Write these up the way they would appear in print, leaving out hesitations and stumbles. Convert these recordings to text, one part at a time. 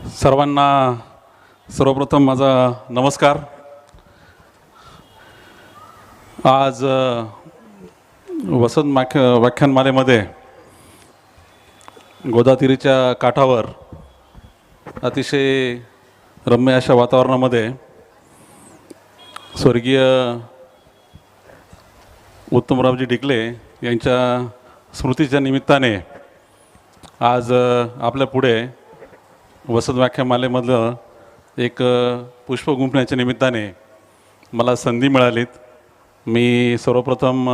सर्वांना सर्वप्रथम माझा नमस्कार। आज वसंत व्याख्यानमालेमध्ये गोदातीरीच्या काठावर अतिशय रम्य अशा वातावरणामध्ये स्वर्गीय उत्तमरावजी डिकले यांच्या स्मृतीच्या निमित्ताने आज आपल्या पुढे वसंत व्याख्यानमालेमधलं एक पुष्प गुंफण्याच्या निमित्ताने मला संधी मिळालीत। मी सर्वप्रथम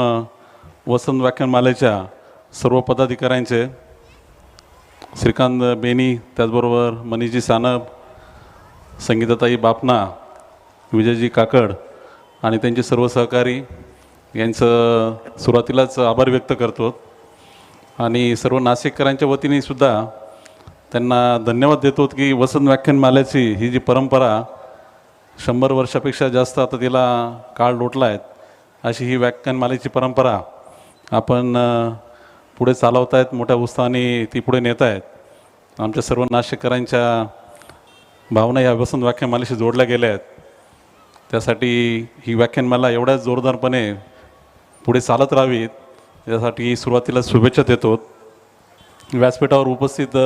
वसंत व्याख्यानमालेच्या सर्व पदाधिकाऱ्यांचे श्रीकांत बेनी, त्याचबरोबर मनीषजी सानप, संगीताताई बापना, विजयजी काकड आणि त्यांचे सर्व सहकारी यांचं सुरुवातीलाच आभार व्यक्त करतो आणि सर्व नाशिककरांच्या वतीने सुद्धा त्यांना धन्यवाद देतो की वसंत व्याख्यानमालेची ही जी परंपरा 100 वर्षापेक्षा जास्त आता तिला काळ लोटला आहे, अशी ही व्याख्यानमालेची परंपरा आपण पुढे चालवत आहेत, मोठ्या उत्साहाने ती पुढे नेत आहेत। आमच्या सर्व नाशिककरांच्या भावना या वसंत व्याख्यानमालेशी जोडल्या गेल्या आहेत, त्यासाठी ही व्याख्यानमाला एवढ्याच जोरदारपणे पुढे चालत राहावीत यासाठी सुरुवातीला शुभेच्छा देतो। व्यासपीठावर उपस्थित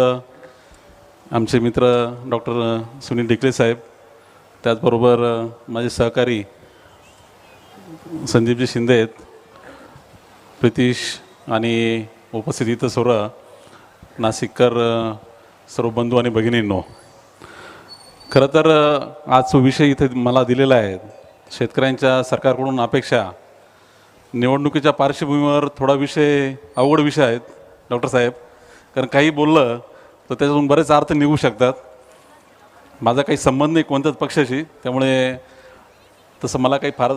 आमचे मित्र डॉक्टर सुनील डिकले साहेब, त्याचबरोबर माझे सहकारी संदीपजी शिंदे आहेत, प्रितीश आणि उपस्थित इथं सर्व नाशिककर सर्व बंधू आणि भगिनींनो, खरं तर आज जो विषय इथे मला दिलेला आहे, शेतकऱ्यांच्या सरकारकडून अपेक्षा, निवडणुकीच्या पार्श्वभूमीवर थोडा विषय अवघड विषय आहेत डॉक्टर साहेब, कारण काही बोललं तर त्याच्यातून बरेच अर्थ निघू शकतात। माझा काही संबंध नाही कोणत्याच पक्षाशी, त्यामुळे तसं मला काही फार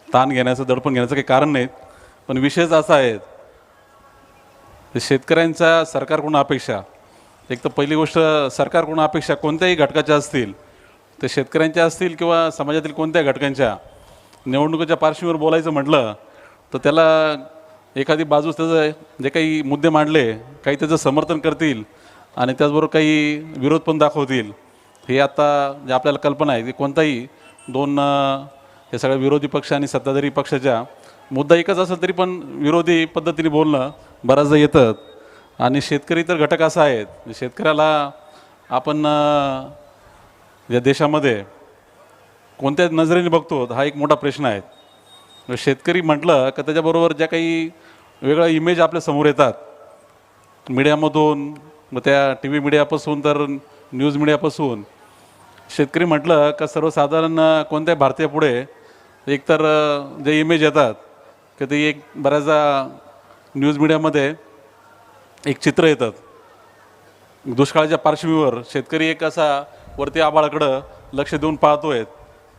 ताण घेण्याचं, दडपण घेण्याचं काही कारण नाही, पण विषयच असा आहे शेतकऱ्यांच्या सरकारकडून अपेक्षा। एक तर पहिली गोष्ट, सरकारकडून अपेक्षा कोणत्याही घटकाच्या असतील, ते शेतकऱ्यांच्या असतील किंवा समाजातील कोणत्याही घटकांच्या, निवडणुकीच्या पार्श्वभूमीवर बोलायचं म्हटलं तर त्याला एखादी बाजूस त्याचं जे काही मुद्दे मांडले, काही त्याचं समर्थन करतील आणि त्याचबरोबर काही विरोध पण दाखवतील। हे आता जे आपल्याला कल्पना आहे की कोणताही दोन हे सगळ्या विरोधी पक्ष आणि सत्ताधारी पक्षाच्या मुद्दा एकच असेल तरी पण विरोधी पद्धतीने बोलणं बऱ्याचदा येतं आणि शेतकरी तर घटक असा आहे, शेतकऱ्याला आपण या देशामध्ये कोणत्या नजरेने बघतो हा एक मोठा प्रश्न आहे। शेतकरी म्हटलं का त्याच्याबरोबर ज्या काही वेगळ्या इमेज आपल्या समोर येतात मीडियामधून, मग त्या टी व्ही मीडियापासून तर न्यूज मीडियापासून, शेतकरी म्हटलं का सर्वसाधारण कोणत्या भारतीय पुढे एकतर जे इमेज येतात की ते एक बऱ्याचदा न्यूज मीडियामध्ये एक चित्र येतात, दुष्काळाच्या पार्श्वभूमीवर शेतकरी एक असा वरती आभाळाकडं लक्ष देऊन पाहतोय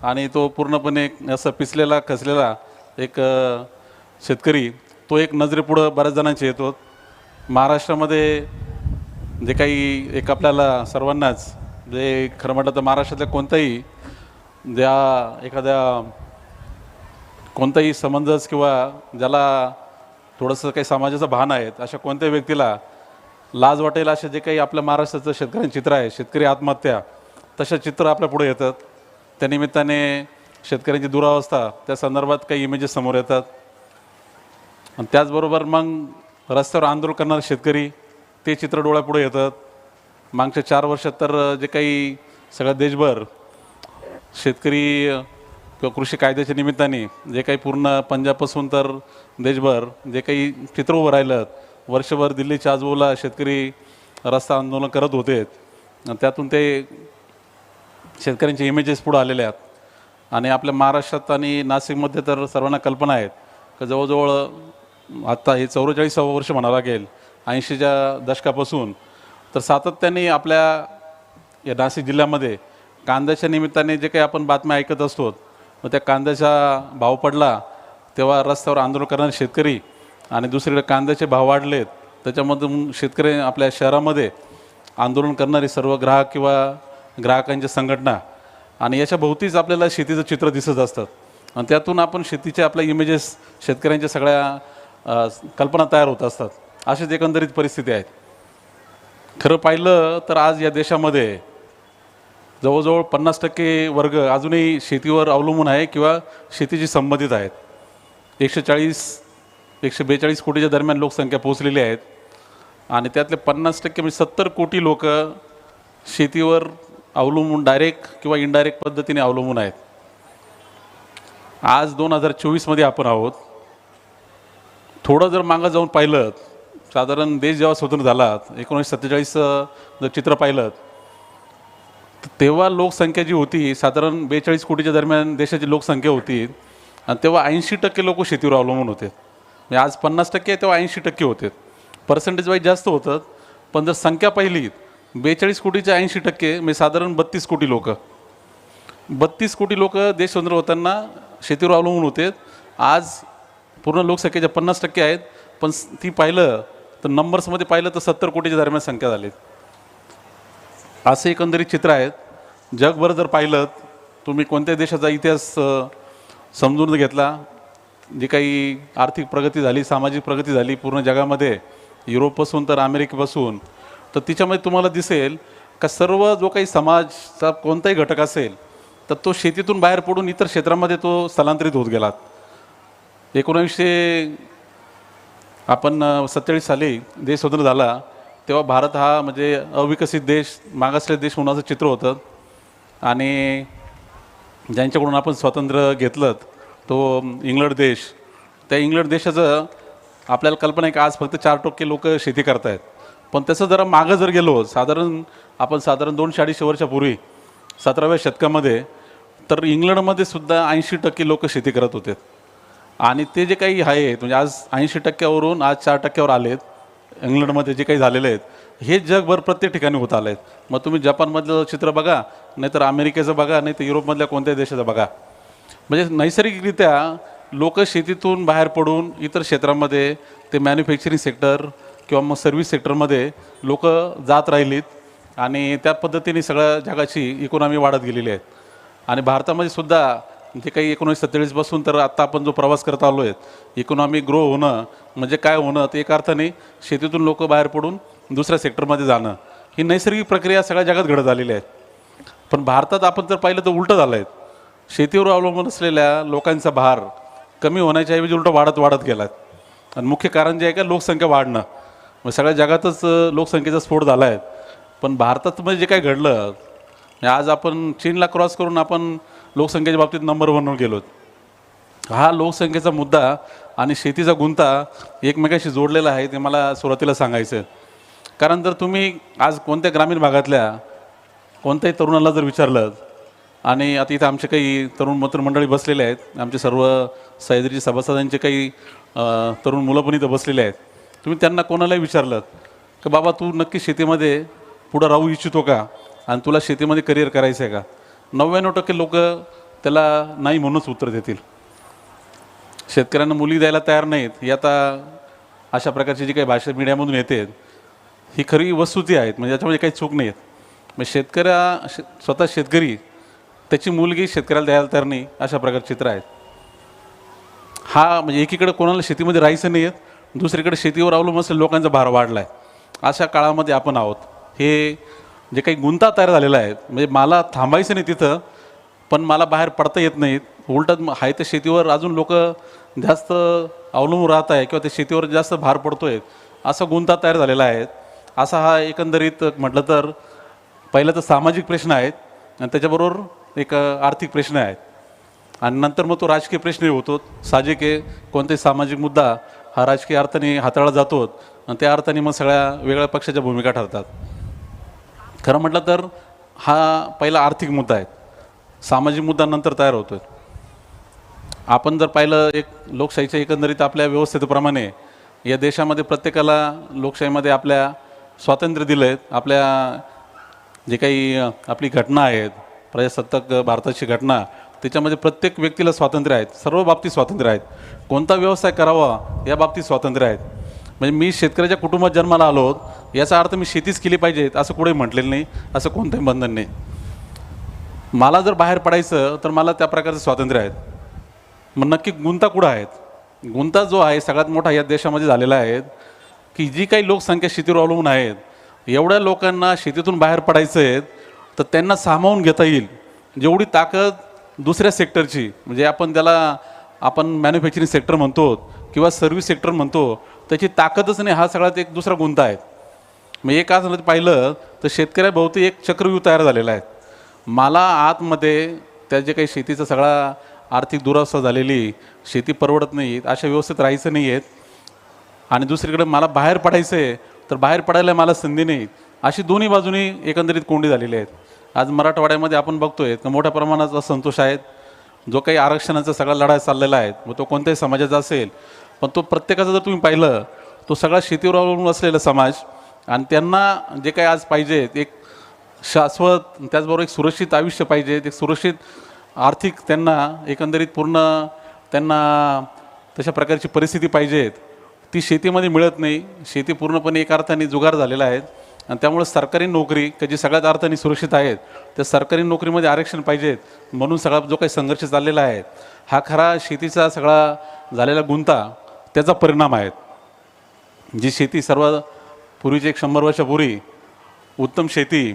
आणि तो पूर्णपणे असं पिचलेला खचलेला एक शेतकरी, तो एक नजरेपुढं बऱ्याच जणांचे येतो। महाराष्ट्रामध्ये जे काही एक आपल्याला सर्वांनाच जे खरं म्हटलं तर महाराष्ट्रातल्या कोणताही ज्या एखाद्या कोणताही समंजस किंवा ज्याला थोडंसं काही समाजाचं भान आहे अशा कोणत्याही व्यक्तीला लाज वाटेल असे जे काही आपल्या महाराष्ट्राचं शेतकऱ्यांचं चित्र आहे, शेतकरी आत्महत्या, तशा चित्र आपल्या पुढे येतात। त्या निमित्ताने शेतकऱ्यांची दुरावस्था त्या संदर्भात काही इमेजेस समोर येतात आणि त्याचबरोबर मग रस्त्यावर आंदोलन करणारे शेतकरी, ते चित्र डोळ्यापुढे येतात। मागच्या 4 वर्षात तर जे काही सगळ्या देशभर शेतकरी किंवा कृषी कायद्याच्या निमित्ताने जे काही पूर्ण पंजाबपासून तर देशभर जे काही चित्र उभं राहिलं, वर्षभर दिल्लीच्या आजूबाजूला शेतकरी रस्ता आंदोलन करत होते, त्यातून ते शेतकऱ्यांचे इमेजेस पुढे आलेले आहेत आणि आपल्या महाराष्ट्रात आणि नाशिकमध्ये तर सर्वांना कल्पना आहेत की जवळजवळ आत्ता हे 44वं वर्ष म्हणावं लागेल 80च्या दशकापासून, तर सातत्याने आपल्या या नाशिक जिल्ह्यामध्ये कांद्याच्या निमित्ताने जे काही आपण बातम्या ऐकत असतो, मग त्या कांद्याचा भाव पडला तेव्हा रस्त्यावर आंदोलन करणारे शेतकरी आणि दुसरीकडे कांद्याचे भाव वाढलेत त्याच्यामधून शेतकरी आपल्या शहरामध्ये आंदोलन करणारे सर्व ग्राहक किंवा ग्राहकांच्या संघटना आणि याच्या भोवतीच आपल्याला शेतीचं चित्र दिसत असतात आणि त्यातून आपण शेतीचे आपल्या इमेजेस, शेतकऱ्यांच्या सगळ्या कल्पना तयार होत असतात। अशीच एकंदरीत परिस्थिती आहे। खरं पाहिलं तर आज या देशामध्ये जवळजवळ 50% वर्ग अजूनही शेतीवर अवलंबून आहे किंवा शेतीशी संबंधित आहेत. 142 कोटीच्या दरम्यान लोकसंख्या पोहोचलेली आहेत आणि त्यातले 50% म्हणजे 70 कोटी लोक शेतीवर अवलंबून डायरेक्ट किंवा इनडायरेक्ट पद्धतीने अवलंबून आहेत. आज 2024मध्ये आपण आहोत. थोडं जर मागं जाऊन पाहिलं, साधारण देश जेव्हा स्वतंत्र झाला 1947चं जर चित्र पाहिलं तर तेव्हा लोकसंख्या जी होती साधारण 42 कोटीच्या दरम्यान देशाची लोकसंख्या होती आणि तेव्हा 80% लोक शेतीवर अवलंबून होते. म्हणजे आज 50% तेव्हा 80% होते. पर्सेंटेज वाईज जास्त होतं, पण जर संख्या पाहिली 42 कोटीच्या 80% म्हणजे साधारण 32 कोटी लोक 32 कोटी लोक देश स्वतंत्र होताना शेतीवर अवलंबून होते. आज पूर्ण लोकसंख्येच्या 50% आहेत, पण ती पाहिलं तर नंबर्समध्ये पाहिलं तर 70 कोटीच्या दरम्यान संख्या झाली. असे एकंदरीत चित्र आहेत. जगभर जर पाहिलं, तुम्ही कोणत्या देशाचा इतिहास समजून घेतला, जी काही आर्थिक प्रगती झाली, सामाजिक प्रगती झाली पूर्ण जगामध्ये, युरोपपासून तर अमेरिकेपासून, तर तिच्यामध्ये तुम्हाला दिसेल का सर्व जो काही समाजचा कोणताही घटक असेल तर तो शेतीतून बाहेर पडून इतर क्षेत्रामध्ये तो स्थलांतरित होत गेला. 1947 साली देश स्वतंत्र झाला तेव्हा भारत हा म्हणजे अविकसित देश, मागासलेला देश होण्याचं चित्र होतं आणि ज्यांच्याकडून आपण स्वातंत्र्य घेतलं तो इंग्लंड देश. त्या इंग्लंड देशाचं आपल्याला कल्पना आहे की आज फक्त 4% लोक शेती करत आहेत. पण त्याचं जरा मागं जर गेलो, साधारण 200-250 वर्षापूर्वी 17व्या शतकामध्ये, तर इंग्लंडमध्ये सुद्धा 80% लोक शेती करत होते. आणि ते जे काही आहेत म्हणजे आज 80%वरून आज 4%वर आलेत. इंग्लंडमध्ये जे काही झालेले आहेत हे जगभर प्रत्येक ठिकाणी होत आले आहेत. मग तुम्ही जपानमधलं चित्र बघा, नाहीतर अमेरिकेचं बघा, नाही तर युरोपमधल्या कोणत्याही देशाचं बघा. म्हणजे नैसर्गिकरित्या लोक शेतीतून बाहेर पडून इतर क्षेत्रामध्ये ते मॅन्युफॅक्चरिंग सेक्टर किंवा मग सर्व्हिस सेक्टरमध्ये लोक जात राहिलीत आणि त्या पद्धतीने सगळ्या जगाची इकॉनॉमी वाढत गेलेली आहे. आणि भारतामध्ये सुद्धा जे काही 1947 तर आत्ता आपण जो प्रवास करत आलो आहे, इकॉनॉमी ग्रो होणं म्हणजे काय होणं, ते एका अर्थाने शेतीतून लोक बाहेर पडून दुसऱ्या सेक्टरमध्ये जाणं, ही नैसर्गिक प्रक्रिया सगळ्या जगात घडत आलेली आहे. पण भारतात आपण जर पाहिलं तर उलटं झालं आहे. शेतीवर अवलंबून असलेल्या लोकांचा भार कमी होण्याच्या ऐवजी उलटं वाढत गेला आहे. आणि मुख्य कारण जे आहे का लोकसंख्या वाढणं. मग सगळ्या जगातच लोकसंख्येचा स्फोट झाला आहे. पण भारतात म्हणजे जे काही घडलं, आज आपण चीनला क्रॉस करून आपण लोकसंख्येच्या बाबतीत नंबर 1वर गेलो. हा लोकसंख्येचा मुद्दा आणि शेतीचा गुंता एकमेकाशी जोडलेला आहे, ते मला सुरुवातीला सांगायचं आहे. कारण जर तुम्ही आज कोणत्या ग्रामीण भागातल्या कोणत्याही तरुणाला जर विचारलं, आणि आता इथं आमचे काही तरुण मित्रमंडळी बसलेले आहेत, आमचे सर्व सह्याद्रीचे सभासदांचे काही तरुण मुलं पण इथं बसलेले आहेत, तुम्ही त्यांना कोणालाही विचारलं की बाबा तू नक्की शेतीमध्ये पुढं राहू इच्छितो का आणि तुला शेतीमध्ये करिअर करायचं आहे का, 99% लोक त्याला नाही म्हणूनच उत्तर देतील. शेतकऱ्यांना मुली द्यायला तयार नाहीत, ही आता अशा प्रकारची जी काही भाषा मीडियामधून येते ही खरी वस्तुस्थिती आहेत. म्हणजे याच्यामध्ये काही चूक नाही आहेत. मग स्वतः शेतकरी त्याची मुलगी शेतकऱ्याला द्यायला तयार नाही, अशा प्रकारचे चित्र आहेत. हा म्हणजे एकीकडे कोणाला शेतीमध्ये राहायचं नाही आहे, दुसरीकडे शेतीवर अवलंबून असलेल्या लोकांचा भार वाढला आहे. अशा काळामध्ये आपण आहोत. हे जे काही गुंता तयार झालेला आहे, म्हणजे मला थांबायचं नाही तिथं, पण मला बाहेर पडता येत नाहीत, उलटत आहे तर शेतीवर अजून लोक जास्त अवलंबून राहत आहे किंवा ते शेतीवर जास्त भार पडतो आहे, असा गुंता तयार झालेला आहे. असा हा एकंदरीत म्हटलं तर पहिलं तर सामाजिक प्रश्न आहेत आणि त्याच्याबरोबर एक आर्थिक प्रश्न आहेत आणि नंतर मग तो राजकीय प्रश्नही होतो. साहजिक आहे, कोणताही सामाजिक मुद्दा हा राजकीय अर्थाने हाताळला जातो आणि त्या अर्थाने मग सगळ्या वेगळ्या पक्षाच्या भूमिका ठरतात. खरं म्हटलं तर हा पहिला आर्थिक मुद्दा आहे, सामाजिक मुद्दा नंतर तयार होतो. आपण जर पाहिलं एक लोकशाहीच्या एकंदरीत आपल्या व्यवस्थेप्रमाणे या देशामध्ये प्रत्येकाला लोकशाहीमध्ये आपल्या स्वातंत्र्य दिलं आहे. आपल्या जे काही आपली घटना आहेत, प्रजासत्ताक भारताची घटना, त्याच्यामध्ये प्रत्येक व्यक्तीला स्वातंत्र्य आहेत, सर्व बाबतीत स्वातंत्र्य आहेत. कोणता व्यवसाय करावा या बाबतीत स्वातंत्र्य आहेत. म्हणजे मी शेतकऱ्याच्या कुटुंबात जन्माला आलो याचा अर्थ मी शेतीच केली पाहिजे असं कुठेही म्हटलेलं नाही, असं कोणतंही बंधन नाही. मला जर बाहेर पडायचं तर मला त्या प्रकारचं स्वातंत्र्य आहेत. मग नक्की गुंता कुठं आहेत? गुंता जो आहे सगळ्यात मोठा या देशामध्ये झालेला आहे की जी काही लोकसंख्या शेतीवर अवलंबून आहेत, एवढ्या लोकांना शेतीतून बाहेर पडायचं आहे तर त्यांना सामावून घेता येईल जेवढी ताकद दुसऱ्या सेक्टरची, म्हणजे आपण मॅन्युफॅक्चरिंग सेक्टर म्हणतो किंवा सर्व्हिस सेक्टर म्हणतो, त्याची ताकदच नाही, हा सगळ्यात एक दुसरा गुंता आहे. मग एक आज पाहिलं तर शेतकऱ्याभोवती एक चक्रव्यूह तयार झालेला आहे. मला आतमध्ये त्या जे काही शेतीचा सगळा आर्थिक दुरावस्था झालेली, शेती परवडत नाही, अशा व्यवस्थेत राहायचं नाही आहेत, आणि दुसरीकडे मला बाहेर पडायचं आहे तर बाहेर पडायला मला संधी नाही, अशी दोन्ही बाजूनी एकंदरीत कोंडी झालेली आहेत. आज मराठवाड्यामध्ये आपण बघतोय तर मोठ्या प्रमाणात असंतोष आहेत. जो काही आरक्षणाचा सगळा लढा चाललेला आहे, मग तो कोणत्याही समाजाचा असेल, पण तो प्रत्येकाचा जर तुम्ही पाहिलं तो सगळा शेतीवर अवलंबून असलेला समाज, आणि त्यांना जे काही आज पाहिजे एक शाश्वत, त्याचबरोबर एक सुरक्षित आयुष्य पाहिजे, एक सुरक्षित आर्थिक त्यांना एकंदरीत पूर्ण त्यांना तशा प्रकारची परिस्थिती पाहिजेत, ती शेतीमध्ये मिळत नाही. शेती पूर्णपणे एक अर्थाने जुगार झालेला आहे, आणि त्यामुळे सरकारी नोकरी की जी सगळ्यात अर्थाने सुरक्षित आहेत, त्या सरकारी नोकरीमध्ये आरक्षण पाहिजेत, म्हणून सगळा जो काही संघर्ष चाललेला आहे हा खरा शेतीचा सगळा झालेला गुंता त्याचा परिणाम आहे. जी शेती सर्व पूर्वीचे 100 वर्षापूर्वी उत्तम शेती,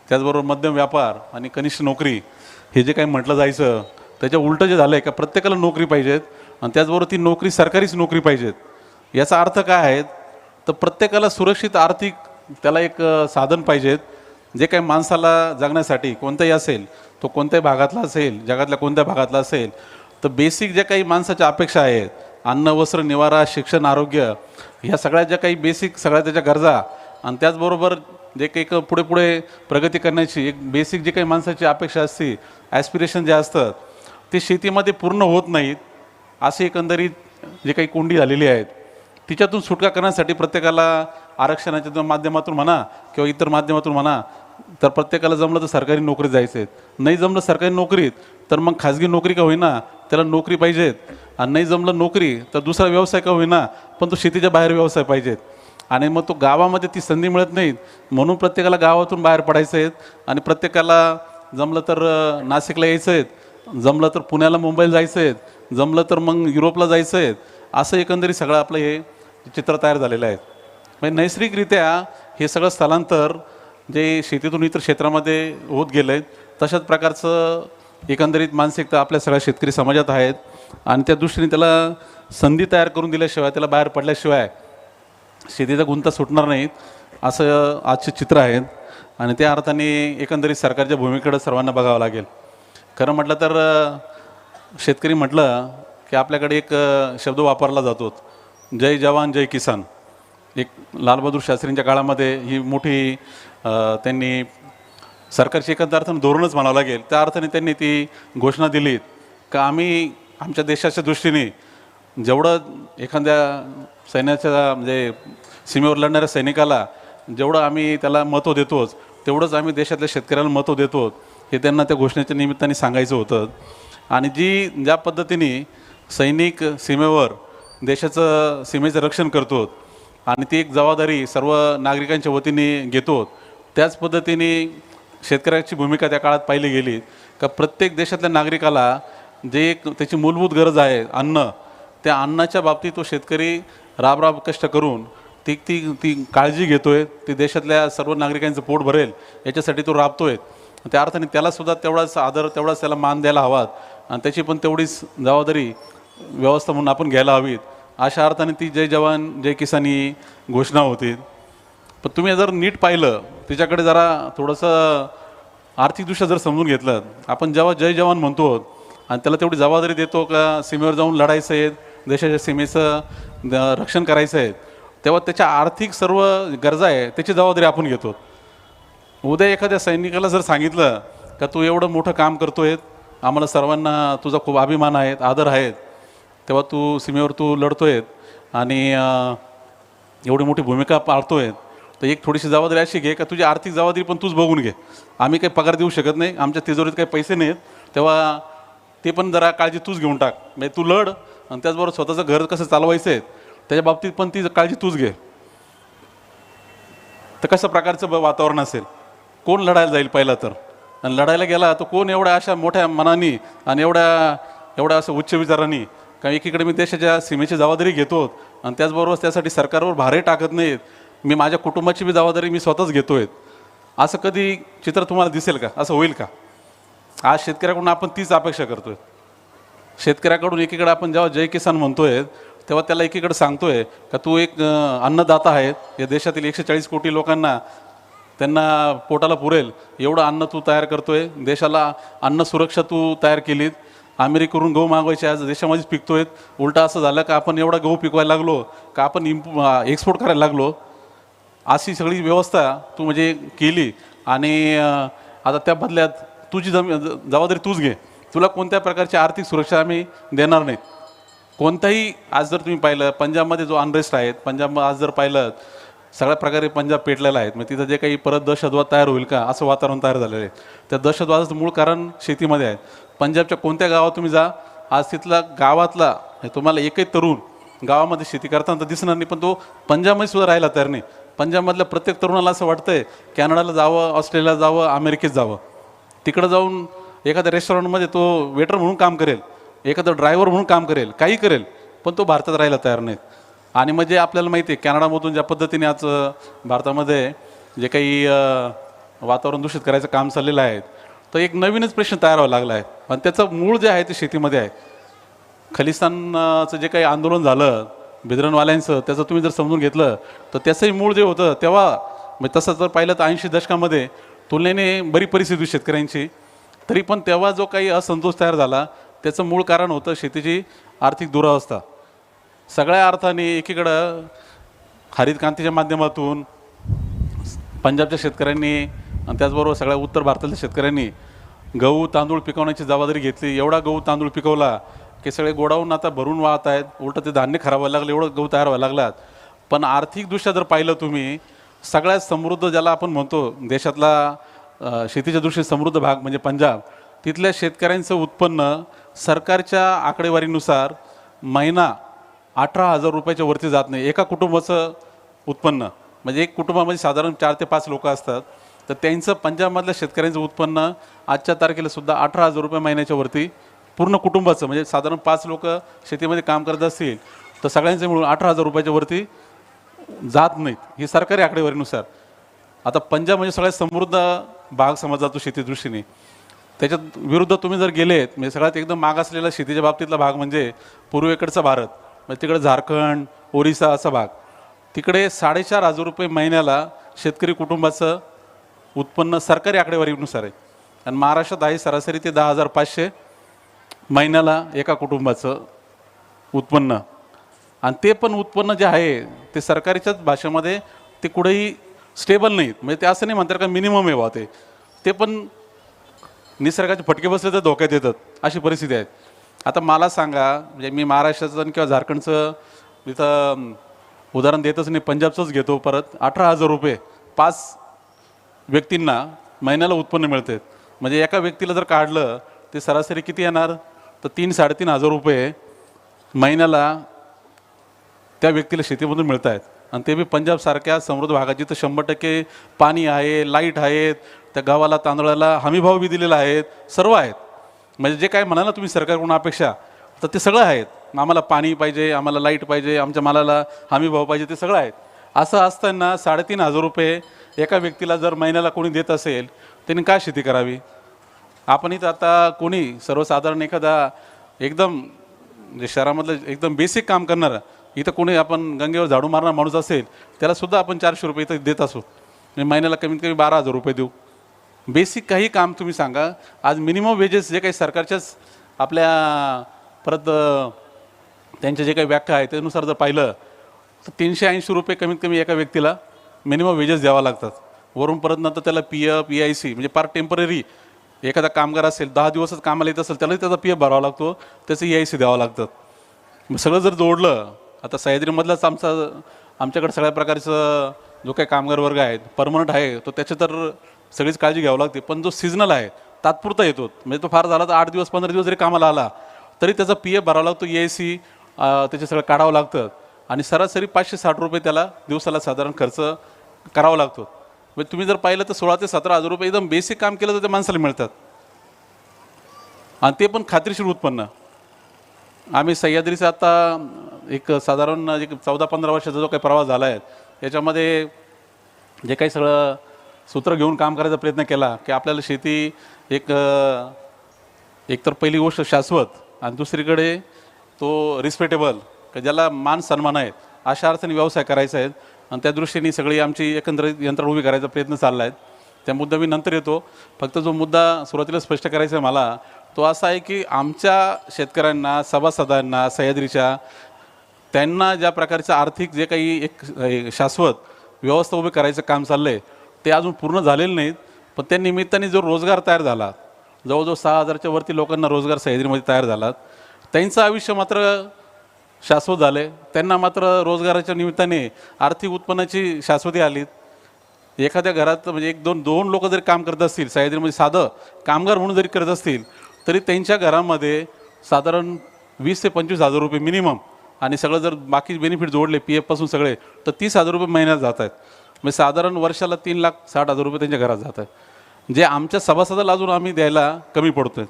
त्याचबरोबर मध्यम व्यापार आणि कनिष्ठ नोकरी हे जे काही म्हटलं जायचं, त्याच्या उलटं जे झालं आहे का प्रत्येकाला नोकरी पाहिजेत, आणि त्याचबरोबर ती नोकरी सरकारीच नोकरी पाहिजेत. याचा अर्थ काय आहे तर प्रत्येकाला सुरक्षित आर्थिक त्याला एक साधन पाहिजेत, जे काही माणसाला जगण्यासाठी कोणताही असेल, तो कोणत्याही भागातला असेल, जगातल्या कोणत्या भागातला असेल, तर बेसिक ज्या काही माणसाच्या अपेक्षा आहेत, अन्न वस्त्र निवारा शिक्षण आरोग्य, ह्या सगळ्या ज्या काही बेसिक सगळ्या त्याच्या गरजा, आणि त्याचबरोबर जे काही पुढे पुढे प्रगती करण्याची एक बेसिक जी काही माणसाची अपेक्षा असते, ॲस्पिरेशन जे असतं, ते शेतीमध्ये पूर्ण होत नाहीत. असे एकंदरीत जे काही कोंडी झालेली आहेत, तिच्यातून सुटका करण्यासाठी प्रत्येकाला आरक्षणाच्या माध्यमातून म्हणा किंवा इतर माध्यमातून म्हणा, तर प्रत्येकाला जमलं तर सरकारी नोकरीत जायचं आहे. नाही जमलं सरकारी नोकरीत तर मग खाजगी नोकरी का होईना त्याला नोकरी पाहिजेत, आणि नाही जमलं नोकरी तर दुसरा व्यवसाय का होईना पण तो शेतीच्या बाहेर व्यवसाय पाहिजेत. आणि मग तो गावामध्ये ती संधी मिळत नाहीत, म्हणून प्रत्येकाला गावातून बाहेर पडायचं आहेत, आणि प्रत्येकाला जमलं तर नाशिकला यायचं आहेत, जमलं तर पुण्याला मुंबईला जायचं आहेत, जमलं तर मग युरोपला जायचं आहे. असं एकंदरीत सगळं आपलं हे चित्र तयार झालेलं आहे. म्हणजे नैसर्गिकरित्या हे सगळं स्थलांतर जे शेतीतून इतर क्षेत्रामध्ये होत गेलं आहे, तशाच प्रकारचं एकंदरीत मानसिकता आपल्या सगळ्या शेतकरी समाजात आहेत, आणि त्या दृष्टीने त्याला संधी तयार करून दिल्याशिवाय, त्याला बाहेर पडल्याशिवाय शेतीचा गुंता सुटणार नाहीत, असं आजचे चित्र आहे. आणि त्या अर्थाने एकंदरीत सरकारच्या भूमिकेकडे सर्वांना बघावं लागेल. खरं म्हटलं तर शेतकरी म्हटलं की आपल्याकडे एक शब्द वापरला जातो, जय जवान जय किसान. एक लालबहादूर शास्त्रींच्या काळामध्ये ही मोठी त्यांनी सरकारची एखाद्या अर्थानं धोरणच म्हणावं लागेल, त्या अर्थाने त्यांनी ती घोषणा दिलीत का आम्ही आमच्या देशाच्या दृष्टीने जेवढं एखाद्या सैन्याच्या म्हणजे सीमेवर लढणाऱ्या सैनिकाला जेवढं आम्ही त्याला महत्त्व देतोच, तेवढंच आम्ही देशातल्या शेतकऱ्याला महत्त्व देतो, हे त्यांना त्या घोषणेच्या निमित्ताने सांगायचं होतं. आणि ज्या पद्धतीने सैनिक सीमेवर देशाचं सीमेचं रक्षण करतो, आणि ती एक जबाबदारी सर्व नागरिकांच्या वतीने घेतो, त्याच पद्धतीने शेतकऱ्याची भूमिका त्या काळात पाहिली गेली का प्रत्येक देशातल्या नागरिकाला जे एक त्याची मूलभूत गरज आहे अन्न, त्या अन्नाच्या बाबतीत तो शेतकरी राबराब कष्ट करून ती ती ती काळजी घेतोय, ती देशातल्या सर्व नागरिकांचं पोट भरेल याच्यासाठी तो राबतोय. त्या अर्थाने त्यालासुद्धा तेवढाच आदर, तेवढाच त्याला मान द्यायला हवात, आणि त्याची पण तेवढीच जबाबदारी व्यवस्था म्हणून आपण घ्यायला हवीत. अशा अर्थाने ती जय जवान जय किसान ही घोषणा होती. पण तुम्ही जर नीट पाहिलं, तिच्याकडे जरा थोडंसं आर्थिकदृष्ट्या जर समजून घेतलं, आपण जेव्हा जय जवान म्हणतो आणि त्याला तेवढी जबाबदारी देतो का सीमेवर जाऊन लढायचं आहे, देशाच्या सीमेचं रक्षण करायचं आहे, तेव्हा त्याच्या आर्थिक सर्व गरजा आहे त्याची जबाबदारी आपण घेतो. उद्या एखाद्या सैनिकाला जर सांगितलं का तू एवढं मोठं काम करतोय, आम्हाला सर्वांना तुझा खूप अभिमान आहे, आदर आहेत, तेव्हा तू सीमेवर तू लढतोय आणि एवढी मोठी भूमिका पाळतोय, तर एक थोडीशी जबाबदारी अशी घे का तुझी आर्थिक जबाबदारी पण तूच बघून घे. आम्ही काही पगार देऊ शकत नाही, आमच्या तिजोरीत काही पैसे नाहीत, तेव्हा ते पण जरा काळजी तूच घेऊन टाक. म्हणजे तू लढ, आणि त्याचबरोबर स्वतःचं घर कसं चालवायचं आहे त्याच्या बाबतीत पण ती काळजी तूच घे. तर कसं प्रकारचं वातावरण असेल, कोण लढायला जाईल पहिला तर, आणि लढायला गेला तर कोण एवढ्या अशा मोठ्या मनाने आणि एवढ्या असं उच्च विचारांनी का एकीकडे मी देशाच्या सीमेची जबाबदारी घेतो आणि त्याचबरोबर त्यासाठी सरकारवर भारही टाकत नाहीत, मी माझ्या कुटुंबाची बी जबाबदारी मी स्वतःच घेतोय, असं कधी चित्र तुम्हाला दिसेल का? असं होईल का? आज शेतकऱ्याकडून आपण तीच अपेक्षा करतोय. शेतकऱ्याकडून एकीकडे आपण जेव्हा जय किसान म्हणतोय तेव्हा त्याला एकीकडे सांगतोय का तू एक अन्नदाता आहे, या देशातील 140 कोटी लोकांना त्यांना पोटाला पुरेल एवढं अन्न तू तयार करतोय, देशाला अन्न सुरक्षा तू तयार केलीत. अमेरिकेवरून गहू मागवायचे आज देशामध्येच पिकतोय. उलटा असं झालं का आपण एवढा गहू पिकवायला लागलो का आपण एक्सपोर्ट करायला लागलो. अशी सगळी व्यवस्था तू म्हणजे केली आणि आता त्या बदल्यात तुझी जबाबदारी तूच घे. तुला कोणत्या प्रकारची आर्थिक सुरक्षा आम्ही देणार नाहीत. कोणताही आज जर तुम्ही पाहिलं पंजाबमध्ये जो अनरेस्ट आहे, पंजाब आज जर पाहिलं सगळ्या प्रकारे पंजाब पेटलेला आहे. मग तिथं जे काही परत दहशतवाद तयार होईल का असं वातावरण तयार झालेलं आहे. त्या दहशतवादाचं मूळ कारण शेतीमध्ये आहे. पंजाबच्या कोणत्या गावात तुम्ही जा, आज तिथला गावातला तुम्हाला एकही तरुण गावामध्ये शेती करताना तर दिसणार नाही, पण तो पंजाबमध्ये सुद्धा राहायला तयार नाही. पंजाबमधल्या प्रत्येक तरुणाला असं वाटतंय कॅनडाला जावं, ऑस्ट्रेलियाला जावं, अमेरिकेत जावं. तिकडं जाऊन एखाद्या रेस्टॉरंटमध्ये तो वेटर म्हणून काम करेल, एखादं ड्रायव्हर म्हणून काम करेल, काही करेल, पण तो भारतात राहायला तयार नाहीत. आणि म्हणजे आपल्याला माहिती आहे कॅनडामधून ज्या पद्धतीने आज भारतामध्ये जे काही वातावरण दूषित करायचं काम चाललेलं आहे, तर एक नवीनच प्रश्न तयार व्हायला लागला आहे. आणि त्याचं मूळ जे आहे ते शेतीमध्ये आहे. खलिस्तानचं जे काही आंदोलन झालं बिदरनवाल्यांचं, त्याचं तुम्ही जर समजून घेतलं तर त्याचंही मूळ जे होतं तेव्हा म्हणजे तसं जर पाहिलं तर 80 दशकामध्ये तुलनेने बरी परिस्थिती होती शेतकऱ्यांची, तरी पण तेव्हा जो काही असंतोष तयार झाला त्याचं मूळ कारण होतं शेतीची आर्थिक दुरावस्था. सगळ्या अर्थाने एकीकडं हरित क्रांतीच्या माध्यमातून पंजाबच्या शेतकऱ्यांनी आणि त्याचबरोबर सगळ्या उत्तर भारतातल्या शेतकऱ्यांनी गहू तांदूळ पिकवण्याची जबाबदारी घेतली. एवढा गहू तांदूळ पिकवला की सगळे गोडाऊन आता भरून वाहत आहेत. उलटं ते धान्य खराब व्हायला लागलं, एवढं गहू तयार व्हायला लागलात. पण आर्थिकदृष्ट्या जर पाहिलं तुम्ही, सगळ्यात समृद्ध ज्याला आपण म्हणतो देशातला शेतीच्या दृष्टीने समृद्ध भाग म्हणजे पंजाब, तिथल्या शेतकऱ्यांचं उत्पन्न सरकारच्या आकडेवारीनुसार महिना 18,000 रुपयाच्या वरती जात नाही. एका कुटुंबाचं उत्पन्न म्हणजे एक कुटुंबामध्ये साधारण 4 ते 5 लोक असतात, तर त्यांचं पंजाबमधल्या शेतकऱ्यांचं उत्पन्न आजच्या तारखेला सुद्धा 18,000 रुपये महिन्याच्या वरती पूर्ण कुटुंबाचं, म्हणजे साधारण 5 लोक शेतीमध्ये काम करत असतील तर सगळ्यांचे मिळून 18,000 रुपयाच्या वरती जात नाहीत, ही सरकारी आकडेवारीनुसार. आता पंजाब म्हणजे सगळ्यात समृद्ध भाग समजला जातो शेती दृष्टीने. त्याच्यात विरुद्ध तुम्ही जर गेलेत म्हणजे सगळ्यात एकदम मागासलेला शेतीच्या बाबतीतला भाग म्हणजे पूर्वेकडचा भारत, म्हणजे तिकडे झारखंड, ओरिसा असा भाग. तिकडे 4,500 रुपये महिन्याला शेतकरी कुटुंबाचं उत्पन्न सरकारी आकडेवारीनुसार आहे. आणि महाराष्ट्रात आहे सरासरी ते 10,500 महिन्याला एका कुटुंबाचं उत्पन्न. आणि ते पण उत्पन्न जे आहे ते सरकारीच्याच भाषेमध्ये ते कुठेही स्टेबल नाहीत. म्हणजे ते असं नाही म्हणतात का मिनिमम आहे बा, ते पण निसर्गाचे फटके बसले तर धोक्यात येतात, अशी परिस्थिती आहे. आता मला सांगा, म्हणजे मी महाराष्ट्राचं किंवा झारखंडचं इथं उदाहरण देतच नाही, पंजाबचंच घेतो परत. 18,000 रुपये 5 व्यक्तींना महिन्याला उत्पन्न मिळते. म्हणजे एका व्यक्तीला जर काढलं ते सरासरी किती येणार, तर 3-3,500 रुपये महिन्याला त्या व्यक्तीला शेतीमधून मिळत आहेत. आणि ते बी पंजाबसारख्या समृद्ध भागात जिथं 100% पाणी आहे, लाईट आहेत, त्या गावाला तांदळाला हमीभाव बी दिलेला आहेत, सर्व आहेत. म्हणजे जे काय म्हणाला तुम्ही सरकारकडून अपेक्षा, तर ते सगळं आहेत. आम्हाला पाणी पाहिजे, आम्हाला लाईट पाहिजे, आमच्या मालाला हमीभाव पाहिजे, ते सगळं आहेत. असं असताना 3,500 रुपये एका व्यक्तीला जर महिन्याला कोणी देत असेल त्यांनी काय शेती करावी? आपण इथं आता कोणी सर्वसाधारण एखादा एकदम म्हणजे शहरामधलं एकदम बेसिक काम करणारा, इथं कोणी आपण गंगेवर झाडू मारणारा माणूस असेल त्यालासुद्धा आपण 400 रुपये इथं देत असू. म्हणजे महिन्याला कमीत कमी 12,000 रुपये देऊ. बेसिक काही काम तुम्ही सांगा. आज मिनिमम वेजेस जे काही सरकारच्याच आपल्या परत त्यांचे जे काही व्याख्या आहे त्यानुसार जर पाहिलं तर 380 रुपये कमीत कमी एका व्यक्तीला मिनिमम वेजेस द्यावा लागतात. वरून परत नंतर त्याला PF EIC म्हणजे पार टेम्पररी एखादा कामगार असेल 10 दिवसच कामाला येत असेल त्यालाही त्याचा PF भरावा लागतो, त्याचं EIC द्यावं लागतं. मग सगळं जर जोडलं, आता सह्याद्रीमधलाच आमच्याकडे सगळ्या प्रकारचं जो काही कामगार वर्ग आहे परमनंट आहे तो त्याची तर सगळीच काळजी घ्यावी लागते. पण जो सिजनल आहे तात्पुरता येतो, म्हणजे तो फार झाला तर 8 दिवस 15 दिवस जरी कामाला आला तरी त्याचा PF भरावा लागतो, EIC त्याचे सगळं काढावं लागतं. आणि सरासरी 560 रुपये त्याला दिवसाला साधारण खर्च करावा लागतो. म्हणजे तुम्ही जर पाहिलं तर 16,000 ते 17,000 रुपये एकदम बेसिक काम केलं तर त्या माणसाला मिळतात, आणि ते पण खात्रीशीर उत्पन्न. आम्ही सह्याद्रीचा आता एक साधारण 14-15 वर्षाचा जो काही प्रवास झाला आहे याच्यामध्ये जे काही सगळं सूत्र घेऊन काम करायचा प्रयत्न केला की आपल्याला शेती एक एकतर पहिली गोष्ट शाश्वत आणि दुसरीकडे तो रिस्पेक्टेबल की ज्याला मान सन्मान आहे अशा अर्थाने व्यवसाय करायचा आहे आणि त्या दृष्टीने सगळी आमची एकंदरीत यंत्रणा उभी करायचा प्रयत्न चालला आहे. त्या मुद्दा मी नंतर येतो. फक्त जो मुद्दा सुरुवातीला स्पष्ट करायचा आहे मला तो असा आहे की आमच्या शेतकऱ्यांना, सभासदांना, सह्याद्रीच्या त्यांना ज्या प्रकारचं आर्थिक जे काही एक शाश्वत व्यवस्था उभी करायचं काम चाललं आहे ते अजून पूर्ण झालेलं नाहीत. पण त्या निमित्ताने जो रोजगार तयार झाला, जवळजवळ 6,000च्या वरती लोकांना रोजगार सह्याद्रीमध्ये तयार झाला, त्यांचं आयुष्य मात्र शाश्वत झालं आहे. त्यांना मात्र रोजगाराच्या निमित्ताने आर्थिक उत्पन्नाची शाश्वती आली. एखाद्या घरात म्हणजे दोन लोक जरी काम करत असतील, सह्याद्रीमध्ये साधं कामगार म्हणून जरी करत असतील तरी त्यांच्या घरामध्ये साधारण 20,000 ते 25,000 रुपये मिनिमम आणि सगळं जर बाकी बेनिफिट जोडले PF पासून सगळे तर 30,000 रुपये महिन्यात जात आहेत. म्हणजे साधारण वर्षाला 3,60,000 रुपये त्यांच्या घरात जात आहेत, जे आमच्या सभासदाला अजून आम्ही द्यायला कमी पडतोय.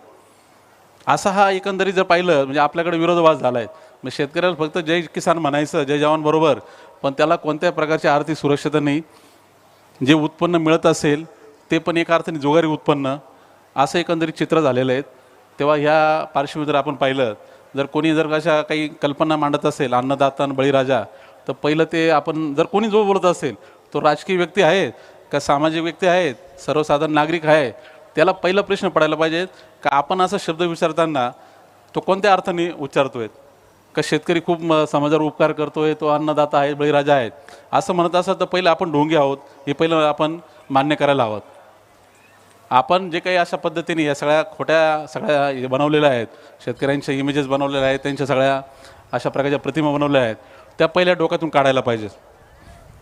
असा हा एकंदरीत जर पाहिलं म्हणजे आपल्याकडे विरोधाभास झाला आहे. मग शेतकऱ्याला फक्त जय किसान म्हणायचं, जय जवान बरोबर, पण त्याला कोणत्या प्रकारची आर्थिक सुरक्षितता नाही. जे उत्पन्न मिळत असेल ते पण एका अर्थाने जुगारी उत्पन्न असं एकंदरीत चित्र झालेलं आहे. तेव्हा ह्या पार्श्वभूमीवर आपण पाहिलं जर कोणी जर अशा काही कल्पना मांडत असेल अन्नदाता आणि बळीराजा, तर पहिलं ते आपण जर कोणी जो बोलत असेल तो राजकीय व्यक्ती आहे का सामाजिक व्यक्ती आहेत, सर्वसाधारण नागरिक आहे, त्याला पहिला प्रश्न पडायला पाहिजे का आपण असा शब्द विचारताना तो कोणत्या अर्थाने उच्चारतोय. का शेतकरी खूप समाजावर उपकार करतोय, तो अन्नदाता आहे, बळीराजा आहे असं म्हणत असाल तर पहिलं आपण ढोंगी आहोत हे पहिलं आपण मान्य करायला हवं. आपण जे काही अशा पद्धतीने या सगळ्या खोट्या सगळ्या बनवलेल्या आहेत, शेतकऱ्यांच्या इमेजेस बनवलेल्या आहेत, त्यांच्या सगळ्या अशा प्रकारच्या प्रतिमा बनवल्या आहेत, त्या पहिल्या डोक्यातून काढायला पाहिजे.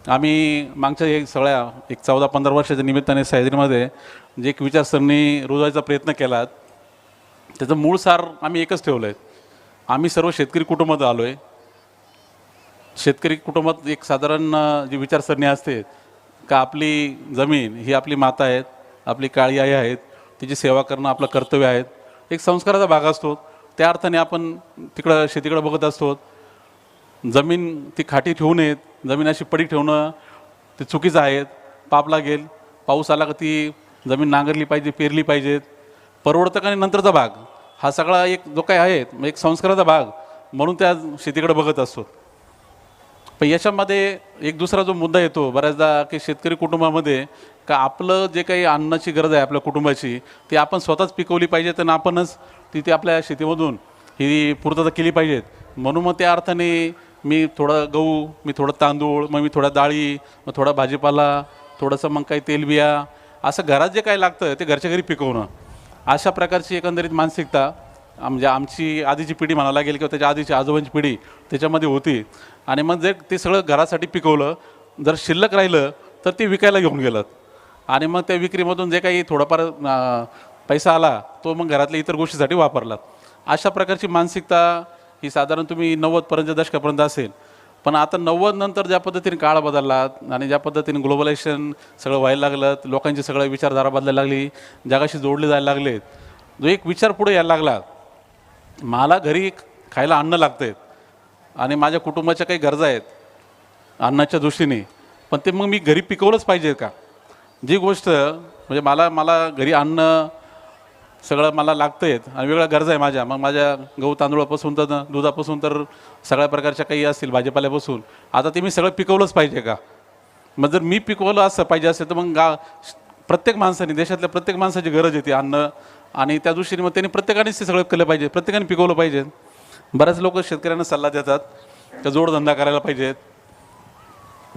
आम्ही मागच्या एक सगळ्या एक 14-15 वर्षाच्या निमित्ताने सह्याद्रीमध्ये जे एक विचारसरणी रुजवायचा प्रयत्न केला त्याचं मूळ सार आम्ही एकच ठेवलं आहे. आम्ही सर्व शेतकरी कुटुंबात आलो आहे. शेतकरी कुटुंबात एक साधारण जी विचारसरणी असते का आपली जमीन ही आपली माता आहेत, आपली काळी आई आहेत, तिची सेवा करणं आपलं कर्तव्य आहे. एक संस्काराचा भाग असतो. त्या अर्थाने आपण तिकडं शेतीकडे बघत असतो. जमीन ती खाटी ठेवू नयेत, जमीन अशी पडी ठेवणं ते चुकीचं आहे. पाप लागेल. पाऊस आला का ती जमीन नांगरली पाहिजे, पेरली पाहिजेत. परवडतं आणि नंतरचा भाग हा सगळा एक जो काय आहे एक संस्काराचा भाग म्हणून त्या शेतीकडे बघत असतो. पण याच्यामध्ये एक दुसरा जो मुद्दा येतो बऱ्याचदा की शेतकरी कुटुंबामध्ये का आपलं जे काही अन्नाची गरज आहे आपल्या कुटुंबाची ती आपण स्वतःच पिकवली पाहिजे आणि आपणच ती आपल्या शेतीमधून ही पूर्तता केली पाहिजेत. म्हणून मग त्या अर्थाने मी थोडं गहू, मी थोडं तांदूळ, मग मी थोड्या डाळी, मग थोडा भाजीपाला, थोडंसं मग काही तेलबिया असं घरात जे काही लागतं ते घरच्या घरी पिकवणं अशा प्रकारची एकंदरीत मानसिकता म्हणजे आमची आधीची पिढी म्हणावं लागेल किंवा त्याच्या आधीची आजोबांची पिढी त्याच्यामध्ये होती. आणि मग जर ते सगळं घरासाठी पिकवलं जर शिल्लक राहिलं तर ते विकायला घेऊन गेलं आणि मग त्या विक्रीमधून जे काही थोडाफार पैसा आला तो मग घरातल्या इतर गोष्टीसाठी वापरला. अशा प्रकारची मानसिकता ही साधारण तुम्ही 90पर्यंत दशकापर्यंत असेल. पण आता 90 नंतर ज्या पद्धतीने काळ बदलला आणि ज्या पद्धतीने ग्लोबलायझेशन सगळं व्हायला लागलं, लोकांची सगळं विचारधारा बदलायला लागली, जगाशी जोडले जायला लागले, जो एक विचार पुढे यायला लागला मला घरी खायला अन्न लागतं आहे आणि माझ्या कुटुंबाच्या काही गरजा आहेत अन्नाच्या दृष्टीने, पण ते मग मी घरी पिकवलंच पाहिजे का. जी गोष्ट म्हणजे मला घरी अन्न सगळं मला लागतं आहेत आणि वेगळ्या गरजा आहे माझ्या, मग माझ्या गहू तांदूळापासून तर दुधापासून तर सगळ्या प्रकारच्या काही असतील भाजीपाल्यापासून, आता ते मी सगळं पिकवलंच पाहिजे का. मग जर मी पिकवलं असं पाहिजे असेल तर मग प्रत्येक माणसाने, देशातल्या प्रत्येक माणसाची गरज येते अन्न आणि त्या दृष्टीने मग त्यांनी प्रत्येकानेच ते सगळं केलं पाहिजे, प्रत्येकाने पिकवलं पाहिजे. बऱ्याच लोक शेतकऱ्यांना सल्ला देतात त्या जोडधंदा करायला पाहिजेत,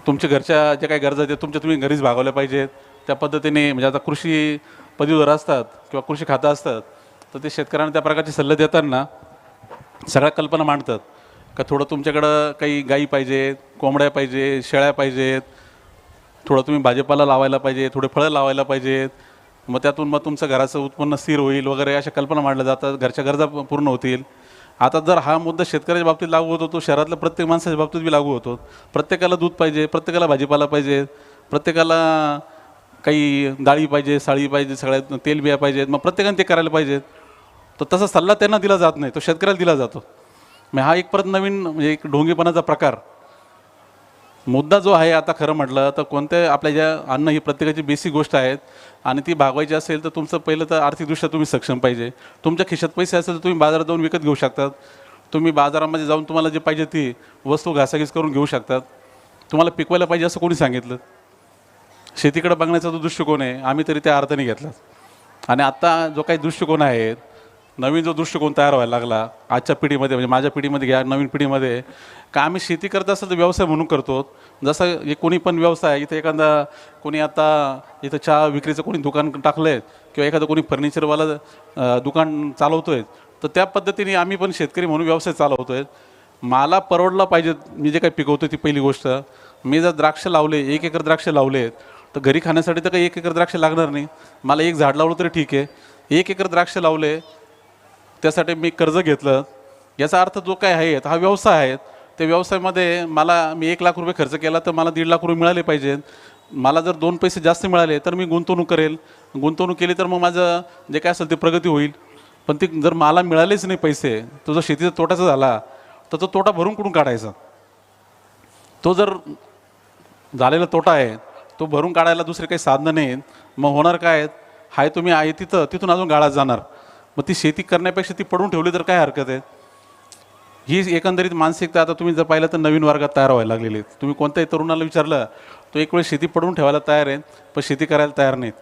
तुमच्या घरच्या ज्या काही गरजा आहेत तुमच्या तुम्ही घरीच भागवल्या पाहिजेत. त्या पद्धतीने म्हणजे आता कृषी पदवीधर असतात किंवा कृषी खातं असतात तर ते शेतकऱ्यांना त्या प्रकारचे सल्ले देताना सगळ्या कल्पना मांडतात का थोडं तुमच्याकडं काही गाई पाहिजेत, कोंबड्या पाहिजे, शेळ्या पाहिजेत, थोडं तुम्ही भाजीपाला लावायला पाहिजे, थोडे फळं लावायला पाहिजेत, मग त्यातून मग तुमचं घराचं उत्पन्न स्थिर होईल वगैरे अशा कल्पना मांडल्या जातात, घरच्या गरजा पूर्ण होतील. आता जर हा मुद्दा शेतकऱ्याच्या बाबतीत लागू होतो तो शहरातल्या प्रत्येक माणसाच्या बाबतीत बी लागू होतो. प्रत्येकाला दूध पाहिजे, प्रत्येकाला भाजीपाला पाहिजे, प्रत्येकाला काही डाळी पाहिजे, साळी पाहिजे, सगळ्यात तेलबिया पाहिजेत, मग प्रत्येकाने ते करायला पाहिजेत. तर तसा सल्ला त्यांना दिला जात नाही, तो शेतकऱ्याला दिला जातो. मग हा एक परत नवीन म्हणजे एक ढोंगीपणाचा प्रकार मुद्दा जो आहे आता खरं म्हटलं तर कोणत्या आपल्या ज्या अन्न ही प्रत्येकाची बेसिक गोष्ट आहेत आणि ती भागवायची असेल तर तुमचं पहिलं तर आर्थिकदृष्ट्या तुम्ही सक्षम पाहिजे. तुमच्या खिशात पैसे असेल तर तुम्ही बाजारात जाऊन विकत घेऊ शकतात. तुम्ही बाजारामध्ये जाऊन तुम्हाला जे पाहिजे ती वस्तू घासाघीस करून घेऊ शकतात. तुम्हाला पिकवायला पाहिजे असं कोणी सांगितलं? शेतीकडे बघण्याचा जो दृष्टिकोन आहे आम्ही तरी त्या अर्थाने घेतला. आणि आत्ता जो काही दृष्टिकोन आहे, नवीन जो दृष्टिकोन तयार व्हायला लागला आजच्या पिढीमध्ये, म्हणजे माझ्या पिढीमध्ये घ्या, नवीन पिढीमध्ये, का आम्ही शेती करत असेल तर व्यवसाय म्हणून करतो. जसं एक कोणी पण व्यवसाय, इथं एखादा कोणी आता इथं चहा विक्रीचं कोणी दुकान टाकलं आहे किंवा एखादं कोणी फर्निचरवाला दुकान चालवतो आहे, तर त्या पद्धतीने आम्ही पण शेतकरी म्हणून व्यवसाय चालवतो आहे. मला परवडला पाहिजे मी जे काही पिकवतो ती पहिली गोष्ट. मी जर द्राक्ष लावले, 1 एकर द्राक्ष लावले, तर घरी खाण्यासाठी तर काही 1 एकर द्राक्ष लागणार नाही. मला एक झाड लावलं तरी ठीक आहे. 1 एकर द्राक्ष लावले, त्यासाठी मी कर्ज घेतलं, याचा अर्थ जो काय आहे हा व्यवसाय आहे. त्या व्यवसायामध्ये मी 1 लाख रुपये खर्च केला तर मला 1.5 लाख रुपये मिळाले पाहिजेत. मला जर 2 पैसे जास्त मिळाले तर मी गुंतवणूक करेल. गुंतवणूक केली तर मग माझं जे काय असेल ते प्रगती होईल. पण ती जर मला मिळालेच नाही पैसे, तो जर शेतीचा तोटाचा झाला तर तो तोटा भरून कुठून काढायचा? तो जर झालेला तोटा आहे तो भरून काढायला दुसरे काही साधनं नाहीत. मग होणार काय? हाय तुम्ही आहे तिथून अजून गाळात जाणार. मग ती शेती करण्यापेक्षा ती पडून ठेवली तर काय हरकत आहे? ही एकंदरीत मानसिकता आता तुम्ही जर पाहिलं तर नवीन वर्गात तयार व्हायला लागलेली आहे. तुम्ही कोणत्याही तरुणाला विचारलं तो एक वेळ शेती पडून ठेवायला तयार आहे, पण शेती करायला तयार नाहीत.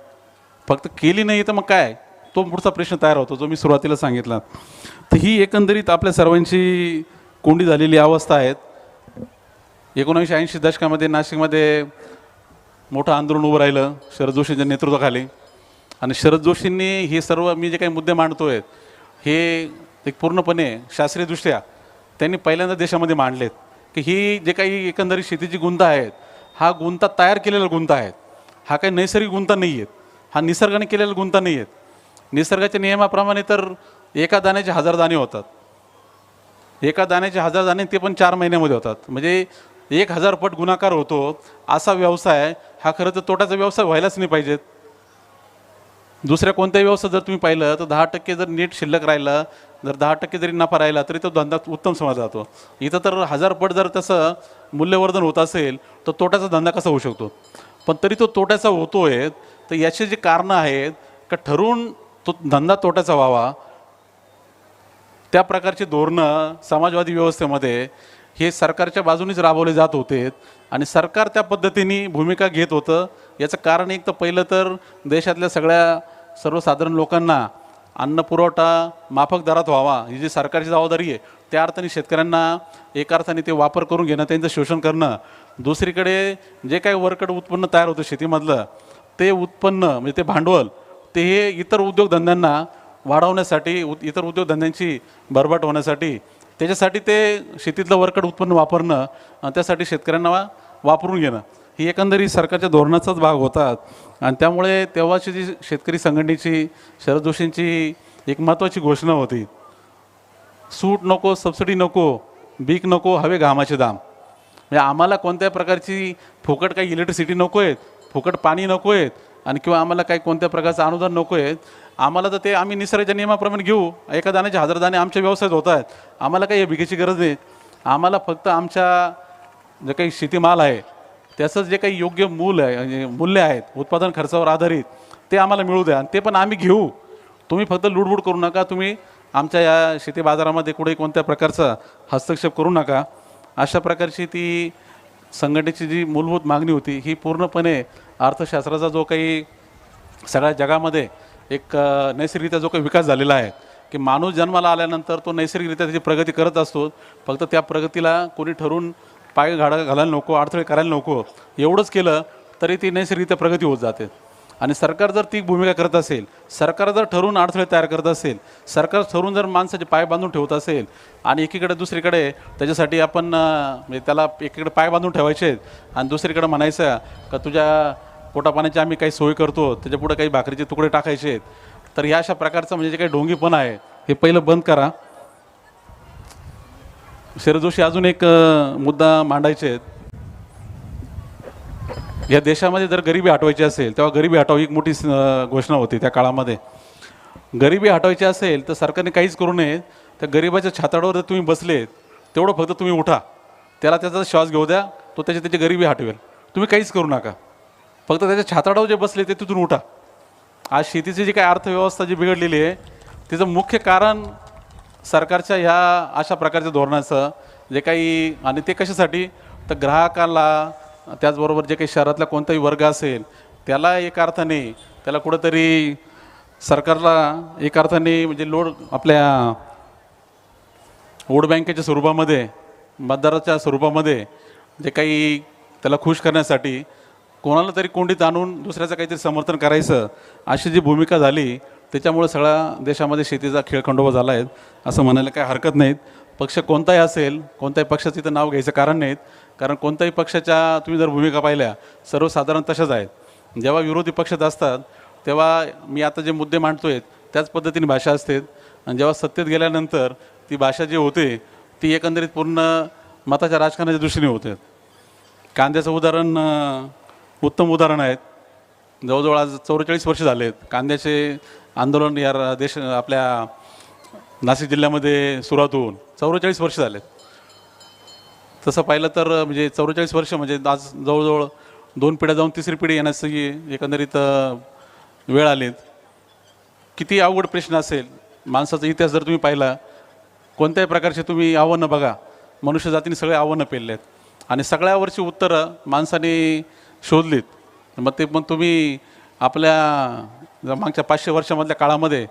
फक्त केली नाही तर मग काय, तो पुढचा प्रश्न तयार होतो जो मी सुरुवातीला सांगितला. तर ही एकंदरीत आपल्या सर्वांची कोंडी झालेली अवस्था आहे. 1980 दशकामध्ये नाशिकमध्ये मोठं आंदोलन उभं राहिलं शरद जोशींच्या नेतृत्वाखाली. आणि शरद जोशींनी हे सर्व मी जे काही मुद्दे मांडतोय हे एक पूर्णपणे शास्त्रीयदृष्ट्या त्यांनी पहिल्यांदा देशामध्ये मांडलेत की ही जे काही एकंदरीत शेतीची गुंता आहेत हा गुंता तयार केलेला गुंता आहेत. हा काही नैसर्गिक गुंता नाही आहेत, हा निसर्गाने केलेला गुंता नाही आहेत. निसर्गाच्या नियमाप्रमाणे तर एका दाण्याचे 1000 दाणे होतात. एका दाण्याचे 1000 दाणे ते पण 4 महिन्यामध्ये होतात. म्हणजे 1000 पट गुणाकार होतो. असा व्यवसाय हा खरं तर तोट्याचा व्यवसाय व्हायलाच नाही पाहिजेत. दुसऱ्या कोणत्याही व्यवसाय जर तुम्ही पाहिलं तर 10% जर नीट शिल्लक राहिलं, जर 10% जरी नफा राहिला तरी तो धंदा उत्तम समजला जातो. इथं तर 1000 पट जर तसं मूल्यवर्धन होत असेल तर तोट्याचा धंदा कसा होऊ शकतो? पण तरी तो तोट्याचा होतोय. तर याची जी कारणं आहेत का ठरवून तो धंदा तोट्याचा व्हावा त्या प्रकारची धोरणं समाजवादी व्यवस्थेमध्ये हे सरकारच्या बाजूनेच राबवले जात होते आणि सरकार त्या पद्धतीने भूमिका घेत होतं. याचं कारण एक तर पहिलं तर देशातल्या सर्वसाधारण लोकांना अन्न पुरवठा माफक दरात व्हावा ही जी सरकारची जबाबदारी आहे, त्या अर्थाने शेतकऱ्यांना एका अर्थाने ते वापर करून घेणं, त्यांचं शोषण करणं. दुसरीकडे जे काही वरकड उत्पन्न तयार होतं शेतीमधलं ते उत्पन्न म्हणजे ते भांडवल ते हे इतर उद्योगधंद्यांना वाढवण्यासाठी, इतर उद्योगधंद्यांची भरभराट होण्यासाठी, त्याच्यासाठी ते शेतीतलं वरकड उत्पन्न वापरणं आणि त्यासाठी शेतकऱ्यांना वापरून घेणं ही एकंदरीत सरकारच्या धोरणाचाच भाग होता. आणि त्यामुळे तेव्हाची जी शेतकरी संघटनेची शरद जोशींची एक महत्त्वाची घोषणा होती, सूट नको, सबसिडी नको, बीक नको, हवे घामाचे दाम. म्हणजे आम्हाला कोणत्या प्रकारची फुकट काही इलेक्ट्रिसिटी नको आहेत, फुकट पाणी नको आहेत आणि किंवा आम्हाला काही कोणत्या प्रकारचं अनुदान नको आहेत. आम्हाला तर ते आम्ही निसर्गाच्या नियमाप्रमाणे घेऊ. एका दाण्याचे 1000 दाणे आमच्या व्यवसायात होत आहेत. आम्हाला काही भिकेची गरज नाही. आम्हाला फक्त आमच्या जे काही शेतीमाल आहे त्याचं जे काही योग्य मूल्य आहेत उत्पादन खर्चावर आधारित ते आम्हाला मिळू द्या आणि ते पण आम्ही घेऊ. तुम्ही फक्त लुडबुड करू नका. तुम्ही आमच्या या शेती बाजारामध्ये कुठेही कोणत्या प्रकारचा हस्तक्षेप करू नका. अशा प्रकारची ती संघटनेची जी मूलभूत मागणी होती ही पूर्णपणे अर्थशास्त्राचा जो काही सगळ्या जगामध्ये एक नैसर्गिकरित्या जो काही विकास झालेला आहे की माणूस जन्माला आल्यानंतर तो नैसर्गिकरित्या त्याची प्रगती करत असतो. फक्त त्या प्रगतीला कोणी ठरवून पाय घालायला नको, अडथळे करायला नको. एवढंच केलं तरी ती नैसर्गिकरित्या प्रगती होत जाते. आणि सरकार जर ती भूमिका करत असेल, सरकार जर ठरवून अडथळे तयार करत असेल, सरकार ठरवून जर माणसाचे पाय बांधून ठेवत असेल आणि एकीकडे दुसरीकडे त्याच्यासाठी आपण म्हणजे त्याला एकीकडे पाय बांधून ठेवायचे आणि दुसरीकडे म्हणायचं का तुझ्या पोटापाण्याची आम्ही काही सोय करतो, त्याच्या पुढे काही भाकरीचे तुकडे टाकायचे आहेत, तर ह्या अशा प्रकारचं म्हणजे जे काही ढोंगीपण आहे हे पहिलं बंद करा. शरद जोशी अजून एक मुद्दा मांडायचे आहेत. या देशामध्ये जर गरिबी हटवायची असेल तेव्हा गरिबी हटाव एक मोठी घोषणा होती त्या काळामध्ये. गरिबी हटवायची असेल तर सरकारने काहीच करू नये. त्या गरिबाच्या छाताडावर जर तुम्ही बसले तेवढं फक्त तुम्ही उठा, त्याला त्याचा श्वास घेऊ द्या, तो त्याची गरिबी हटवेल. तुम्ही काहीच करू नका, फक्त त्याच्या छाताडावर जे बसले ते तिथून उठा. आज शेतीची जी काही अर्थव्यवस्था जी बिघडलेली आहे तिचं मुख्य कारण सरकारच्या ह्या अशा प्रकारच्या धोरणाचं जे काही, आणि ते कशासाठी तर ग्राहकाला, त्याचबरोबर जे काही शहरातला कोणताही वर्ग असेल त्याला एक अर्थाने, त्याला कुठंतरी सरकारला एक अर्थाने म्हणजे लोड, आपल्या वोट बँकेच्या स्वरूपामध्ये, मतदाराच्या स्वरूपामध्ये जे काही त्याला खुश करण्यासाठी कोणाला तरी कोंडीत आणून दुसऱ्याचं काहीतरी समर्थन करायचं, अशी जी भूमिका झाली त्याच्यामुळे सगळ्या देशामध्ये शेतीचा खेळखंडोबा झाला आहे असं म्हणायला काही हरकत नाहीत. पक्ष कोणताही असेल, कोणत्याही पक्षाचं इथं नाव घ्यायचं कारण नाहीत, कारण कोणत्याही पक्षाच्या तुम्ही जर भूमिका पाहिल्या सर्वसाधारण तशाच आहेत. जेव्हा विरोधी पक्षात असतात तेव्हा मी आता जे मुद्दे मांडतोय त्याच पद्धतीने भाषा असते, आणि जेव्हा सत्तेत गेल्यानंतर ती भाषा जी होते ती एकंदरीत पूर्ण मताच्या राजकारणाच्या दृष्टीने होते. कांद्याचं उदाहरण उत्तम उदाहरण आहेत. जवळजवळ आज 44 वर्ष झाले आहेत कांद्याचे आंदोलन या आपल्या नाशिक जिल्ह्यामध्ये सुरुवात होऊन 44 वर्ष झालेत. तसं पाहिलं तर म्हणजे 44 वर्ष म्हणजे आज जवळजवळ 2 पिढ्या जाऊन तिसरी पिढी येण्याची एकंदरीत वेळ आलीत. किती अवघड प्रश्न असेल, माणसाचा इतिहास जर तुम्ही पाहिला, कोणत्याही प्रकारचे तुम्ही आव्हानं बघा, मनुष्य जातीने सगळे आव्हानं पेलले आहेत आणि सगळ्यावरची उत्तरं माणसाने शोधलीत. मग तुम्ही आपल्या मागच्या 500 वर्षामधल्या काळामध्ये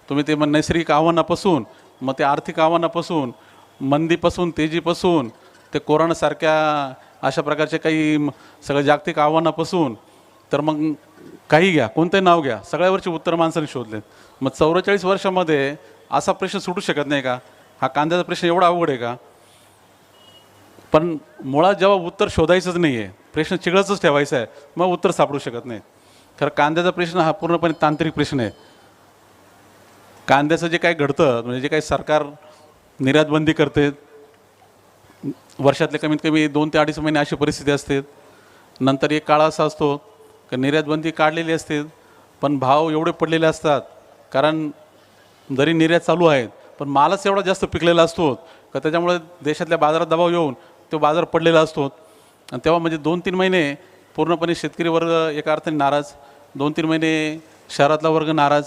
तुम्ही ते नैसर्गिक आव्हानापासून, मग ते आर्थिक आव्हानापासून, मंदीपासून, तेजीपासून, ते कोरोनासारख्या अशा प्रकारचे काही सगळं जागतिक आव्हानापासून, तर मग काही घ्या, कोणतंही नाव घ्या, सगळ्यावरची उत्तर माणसाने शोधलेत. मग 44 वर्षामध्ये असा प्रश्न सुटू शकत नाही का? हा कांद्याचा प्रश्न एवढा अवघड आहे का? पण मुळात जेव्हा उत्तर शोधायचंच नाही आहे, प्रश्न चिघळतच ठेवायचा आहे, मग उत्तर सापडू शकत नाही. खरं कांद्याचा प्रश्न हा पूर्णपणे तांत्रिक प्रश्न आहे. कांद्याचं जे काही घडतं, म्हणजे जे काही सरकार निर्यात बंदी करते, वर्षातले कमीत कमी 2 ते 2.5 महिने अशी परिस्थिती असते. नंतर एक काळ असा असतो की निर्यात बंदी काढलेली असते पण भाव एवढे पडलेले असतात, कारण जरी निर्यात चालू आहेत पण मालच एवढा जास्त पिकलेला असतो का त्याच्यामुळे देशातल्या बाजारात दबाव येऊन तो बाजार पडलेला असतो. आणि तेव्हा म्हणजे 2-3 महिने पूर्णपणे शेतकरी वर्ग एका अर्थाने नाराज, 2-3 महिने शहरातला वर्ग नाराज,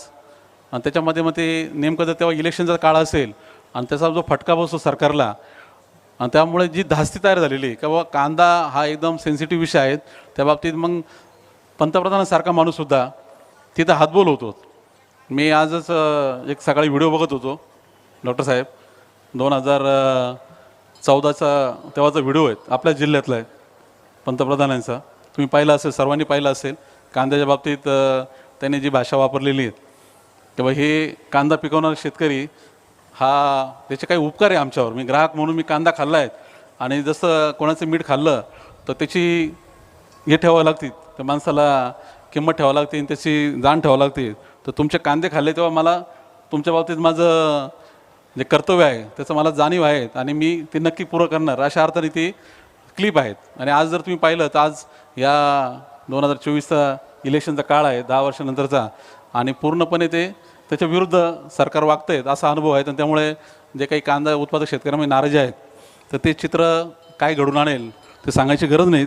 आणि त्याच्यामध्ये मग ते नेमकं जर तेव्हा इलेक्शनचा काळ असेल आणि त्याचा जो फटका बसतो सरकारला, आणि त्यामुळे जी धास्ती तयार झालेली की बाबा कांदा हा एकदम सेन्सिटिव्ह विषय आहे, त्या बाबतीत मग पंतप्रधानासारखा माणूससुद्धा तिथं हातबोल होतो. मी आजच एक सकाळी व्हिडिओ बघत होतो डॉक्टर साहेब, 2014चा तेव्हाचा व्हिडिओ आहे, आपल्या जिल्ह्यातला आहे पंतप्रधानांचा, तुम्ही पाहिला असेल, सर्वांनी पाहिला असेल. कांद्याच्या बाबतीत त्यांनी जी भाषा वापरलेली आहे तेव्हा हे कांदा पिकवणारा शेतकरी हा, त्याचे काही उपकार आहे आमच्यावर, मी ग्राहक म्हणून मी कांदा खाल्ला आहे, आणि जसं कोणाचं मीठ खाल्लं तर त्याची हे ठेवावं लागते, त्या माणसाला किंमत ठेवावं लागते आणि त्याची जाण ठेवावं लागते. तर तुमचे कांदे खाल्ले तेव्हा मला तुमच्या बाबतीत माझं जे कर्तव्य आहे त्याचं मला जाणीव आहे आणि मी ते नक्की पुरं करणार, अशा अर्थाने ती क्लिप आहेत. आणि आज जर तुम्ही पाहिलं तर आज या 2024चा इलेक्शनचा काळ आहे, 10 वर्षानंतरचा, आणि पूर्णपणे ते त्याच्या विरुद्ध सरकार वागतं आहेत असा अनुभव आहे. आणि त्यामुळे जे काही कांदा उत्पादक शेतकऱ्यांमध्ये नाराजी आहेत तर ते चित्र काय घडून आणेल ते सांगायची गरज नाही.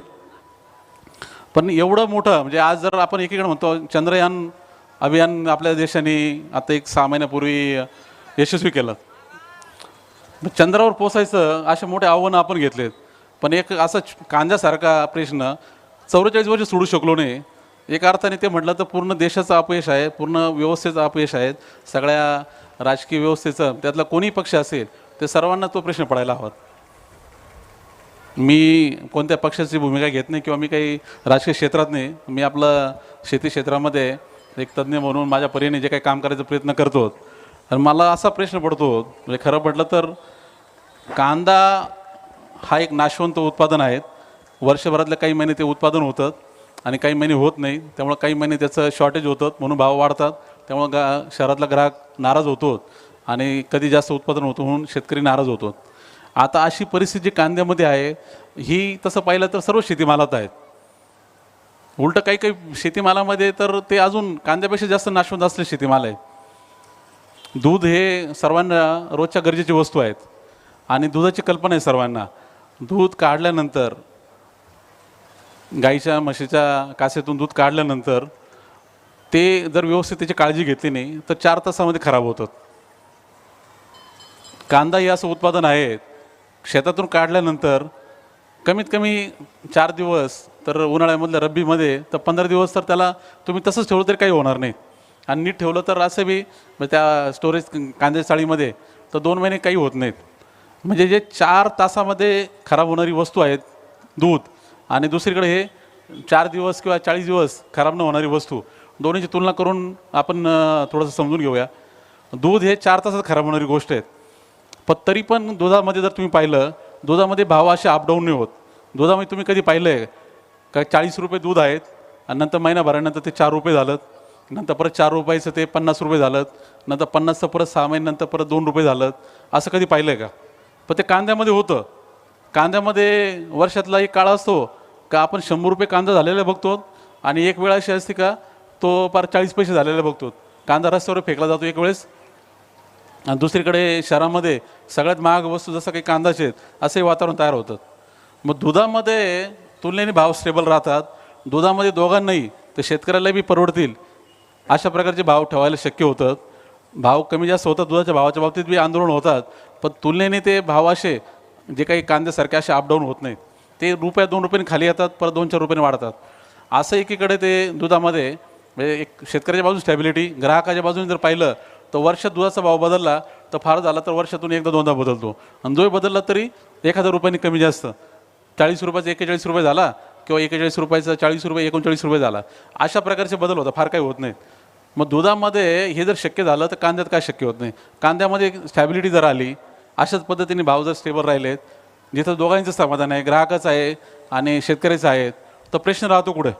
पण एवढं मोठं म्हणजे आज जर आपण एकीकडे म्हणतो चंद्रयान अभियान आपल्या देशाने आता एक 6 महिन्यापूर्वी यशस्वी केलं, चंद्रावर पोचायचं असे मोठे आव्हानं आपण घेतलेत, पण एक असा कांद्यासारखा प्रश्न 44 वर्ष सोडू शकलो नाही. एका अर्थाने ते म्हटलं तर पूर्ण देशाचं अपयश आहे, पूर्ण व्यवस्थेचं अपयश आहे, सगळ्या राजकीय व्यवस्थेचं, त्यातला कोणी पक्ष असेल ते सर्वांना तो प्रश्न पडायला हवा. मी कोणत्या पक्षाची भूमिका घेत नाही किंवा मी काही राजकीय क्षेत्रात नाही, मी आपलं शेती क्षेत्रामध्ये एक तज्ज्ञ म्हणून माझ्या परीने जे काही काम करायचा प्रयत्न करतो. आणि मला असा प्रश्न पडतो, म्हणजे खरं म्हटलं तर कांदा हा एक नाशवंत उत्पादन आहे. वर्षभरातले काही महिने ते उत्पादन होतं आणि काही महिने होत नाही, त्यामुळे काही महिने त्याचं शॉर्टेज होतं म्हणून भाव वाढतात, त्यामुळं शहरातला ग्राहक नाराज होतो आणि कधी जास्त उत्पादन होतं म्हणून शेतकरी नाराज होतो. आता अशी परिस्थिती जी कांद्यामध्ये आहे ही तसं पाहिलं तर सर्व शेतीमालात आहेत. उलटं काही काही शेतीमालामध्ये तर ते अजून कांद्यापेक्षा जास्त नाशवंत असले शेतीमाल आहे. दूध हे सर्वांना रोजच्या गरजेची वस्तू आहेत आणि दुधाची कल्पना आहे सर्वांना. दूध काढल्यानंतर गाईच्या म्हशीच्या कासेतून दूध काढल्यानंतर ते जर व्यवस्थित त्याची काळजी घेतली नाही तर 4 तासामध्ये खराब होतात. कांदा हे असं उत्पादन आहे, शेतातून काढल्यानंतर कमीत कमी 4 दिवस, तर उन्हाळ्यामधल्या रब्बीमध्ये तर 15 दिवस तर त्याला तुम्ही तसंच ठेवलं तरी काही होणार नाही. आणि नीट ठेवलं तर असं बी त्या स्टोरेज कांद्याच्या चाळीमध्ये तर 2 महिने काही होत नाहीत. म्हणजे जे 4 तासामध्ये खराब होणारी वस्तू आहेत दूध, आणि दुसरीकडे हे 4 दिवस किंवा 40 दिवस खराब न होणारी वस्तू, दोन्हीची तुलना करून आपण थोडंसं समजून घेऊया. दूध हे 4 तासात खराब होणारी गोष्ट आहे. पण तरी पण दुधामध्ये जर तुम्ही पाहिलं, दुधामध्ये भाव असे अपडाऊन नाही होत. दुधामध्ये तुम्ही कधी पाहिलं आहे का 40 रुपये दूध आहेत आणि नंतर महिनाभरानंतर ते 4 रुपये झालं, नंतर परत 4 रुपयाचं ते 50 रुपये झालं, नंतर 50चं परत 6 महिन्यानंतर परत 2 रुपये झालं, असं कधी पाहिलं आहे का? पण ते कांद्यामध्ये होतं. कांद्यामध्ये वर्षातला एक काळ असतो का आपण 100 रुपये कांदा झालेला बघतो, आणि एक वेळ अशी असते का तो पार 40 पैसे झालेला बघतो. कांदा रस्त्यावर फेकला जातो एक वेळेस, आणि दुसरीकडे शहरामध्ये सगळ्यात महाग वस्तू जसं काही कांदाचे आहेत असंही वातावरण तयार होतं. मग दुधामध्ये तुलनेने भाव स्टेबल राहतात. दुधामध्ये दोघांनाही, तर शेतकऱ्याला बी परवडतील अशा प्रकारचे भाव ठेवायला शक्य होतं. भाव कमी जास्त होतात, दुधाच्या भावाच्या बाबतीत बी आंदोलन होतात, पण तुलनेने ते भाव असे जे काही कांद्यासारखे असे अपडाऊन होत नाहीत. ते ₹1-2 रुपयांनी खाली येतात, परत 2-4 रुपयांनी वाढतात. असं एकीकडे ते दुधामध्ये म्हणजे एक शेतकऱ्याच्या बाजून स्टॅबिलिटी, ग्राहकाच्या बाजूने जर पाहिलं तर वर्षात दुधाचा भाव बदलला तर फार झाला तर वर्षातून एकदा दोनदा बदलतो, आणि जो बदलला तरी 1000 रुपयांनी कमी जास्त. 40 रुपयाचा 41 रुपये झाला, किंवा 41 रुपयाचा 40 रुपये 39 रुपये झाला, अशा प्रकारचे बदल होतात, फार काही होत नाहीत. मग दुधामध्ये हे जर शक्य झालं तर कांद्यात काय शक्य होत नाही? कांद्यामध्ये एक स्टॅबिलिटी जर आली, अशाच पद्धतीने भाव जर स्टेबल राहिलेत, जिथं दोघांचं समाधान आहे, ग्राहकाचं आहे आणि शेतकऱ्याचं आहे, तर प्रश्न राहतो कुठे?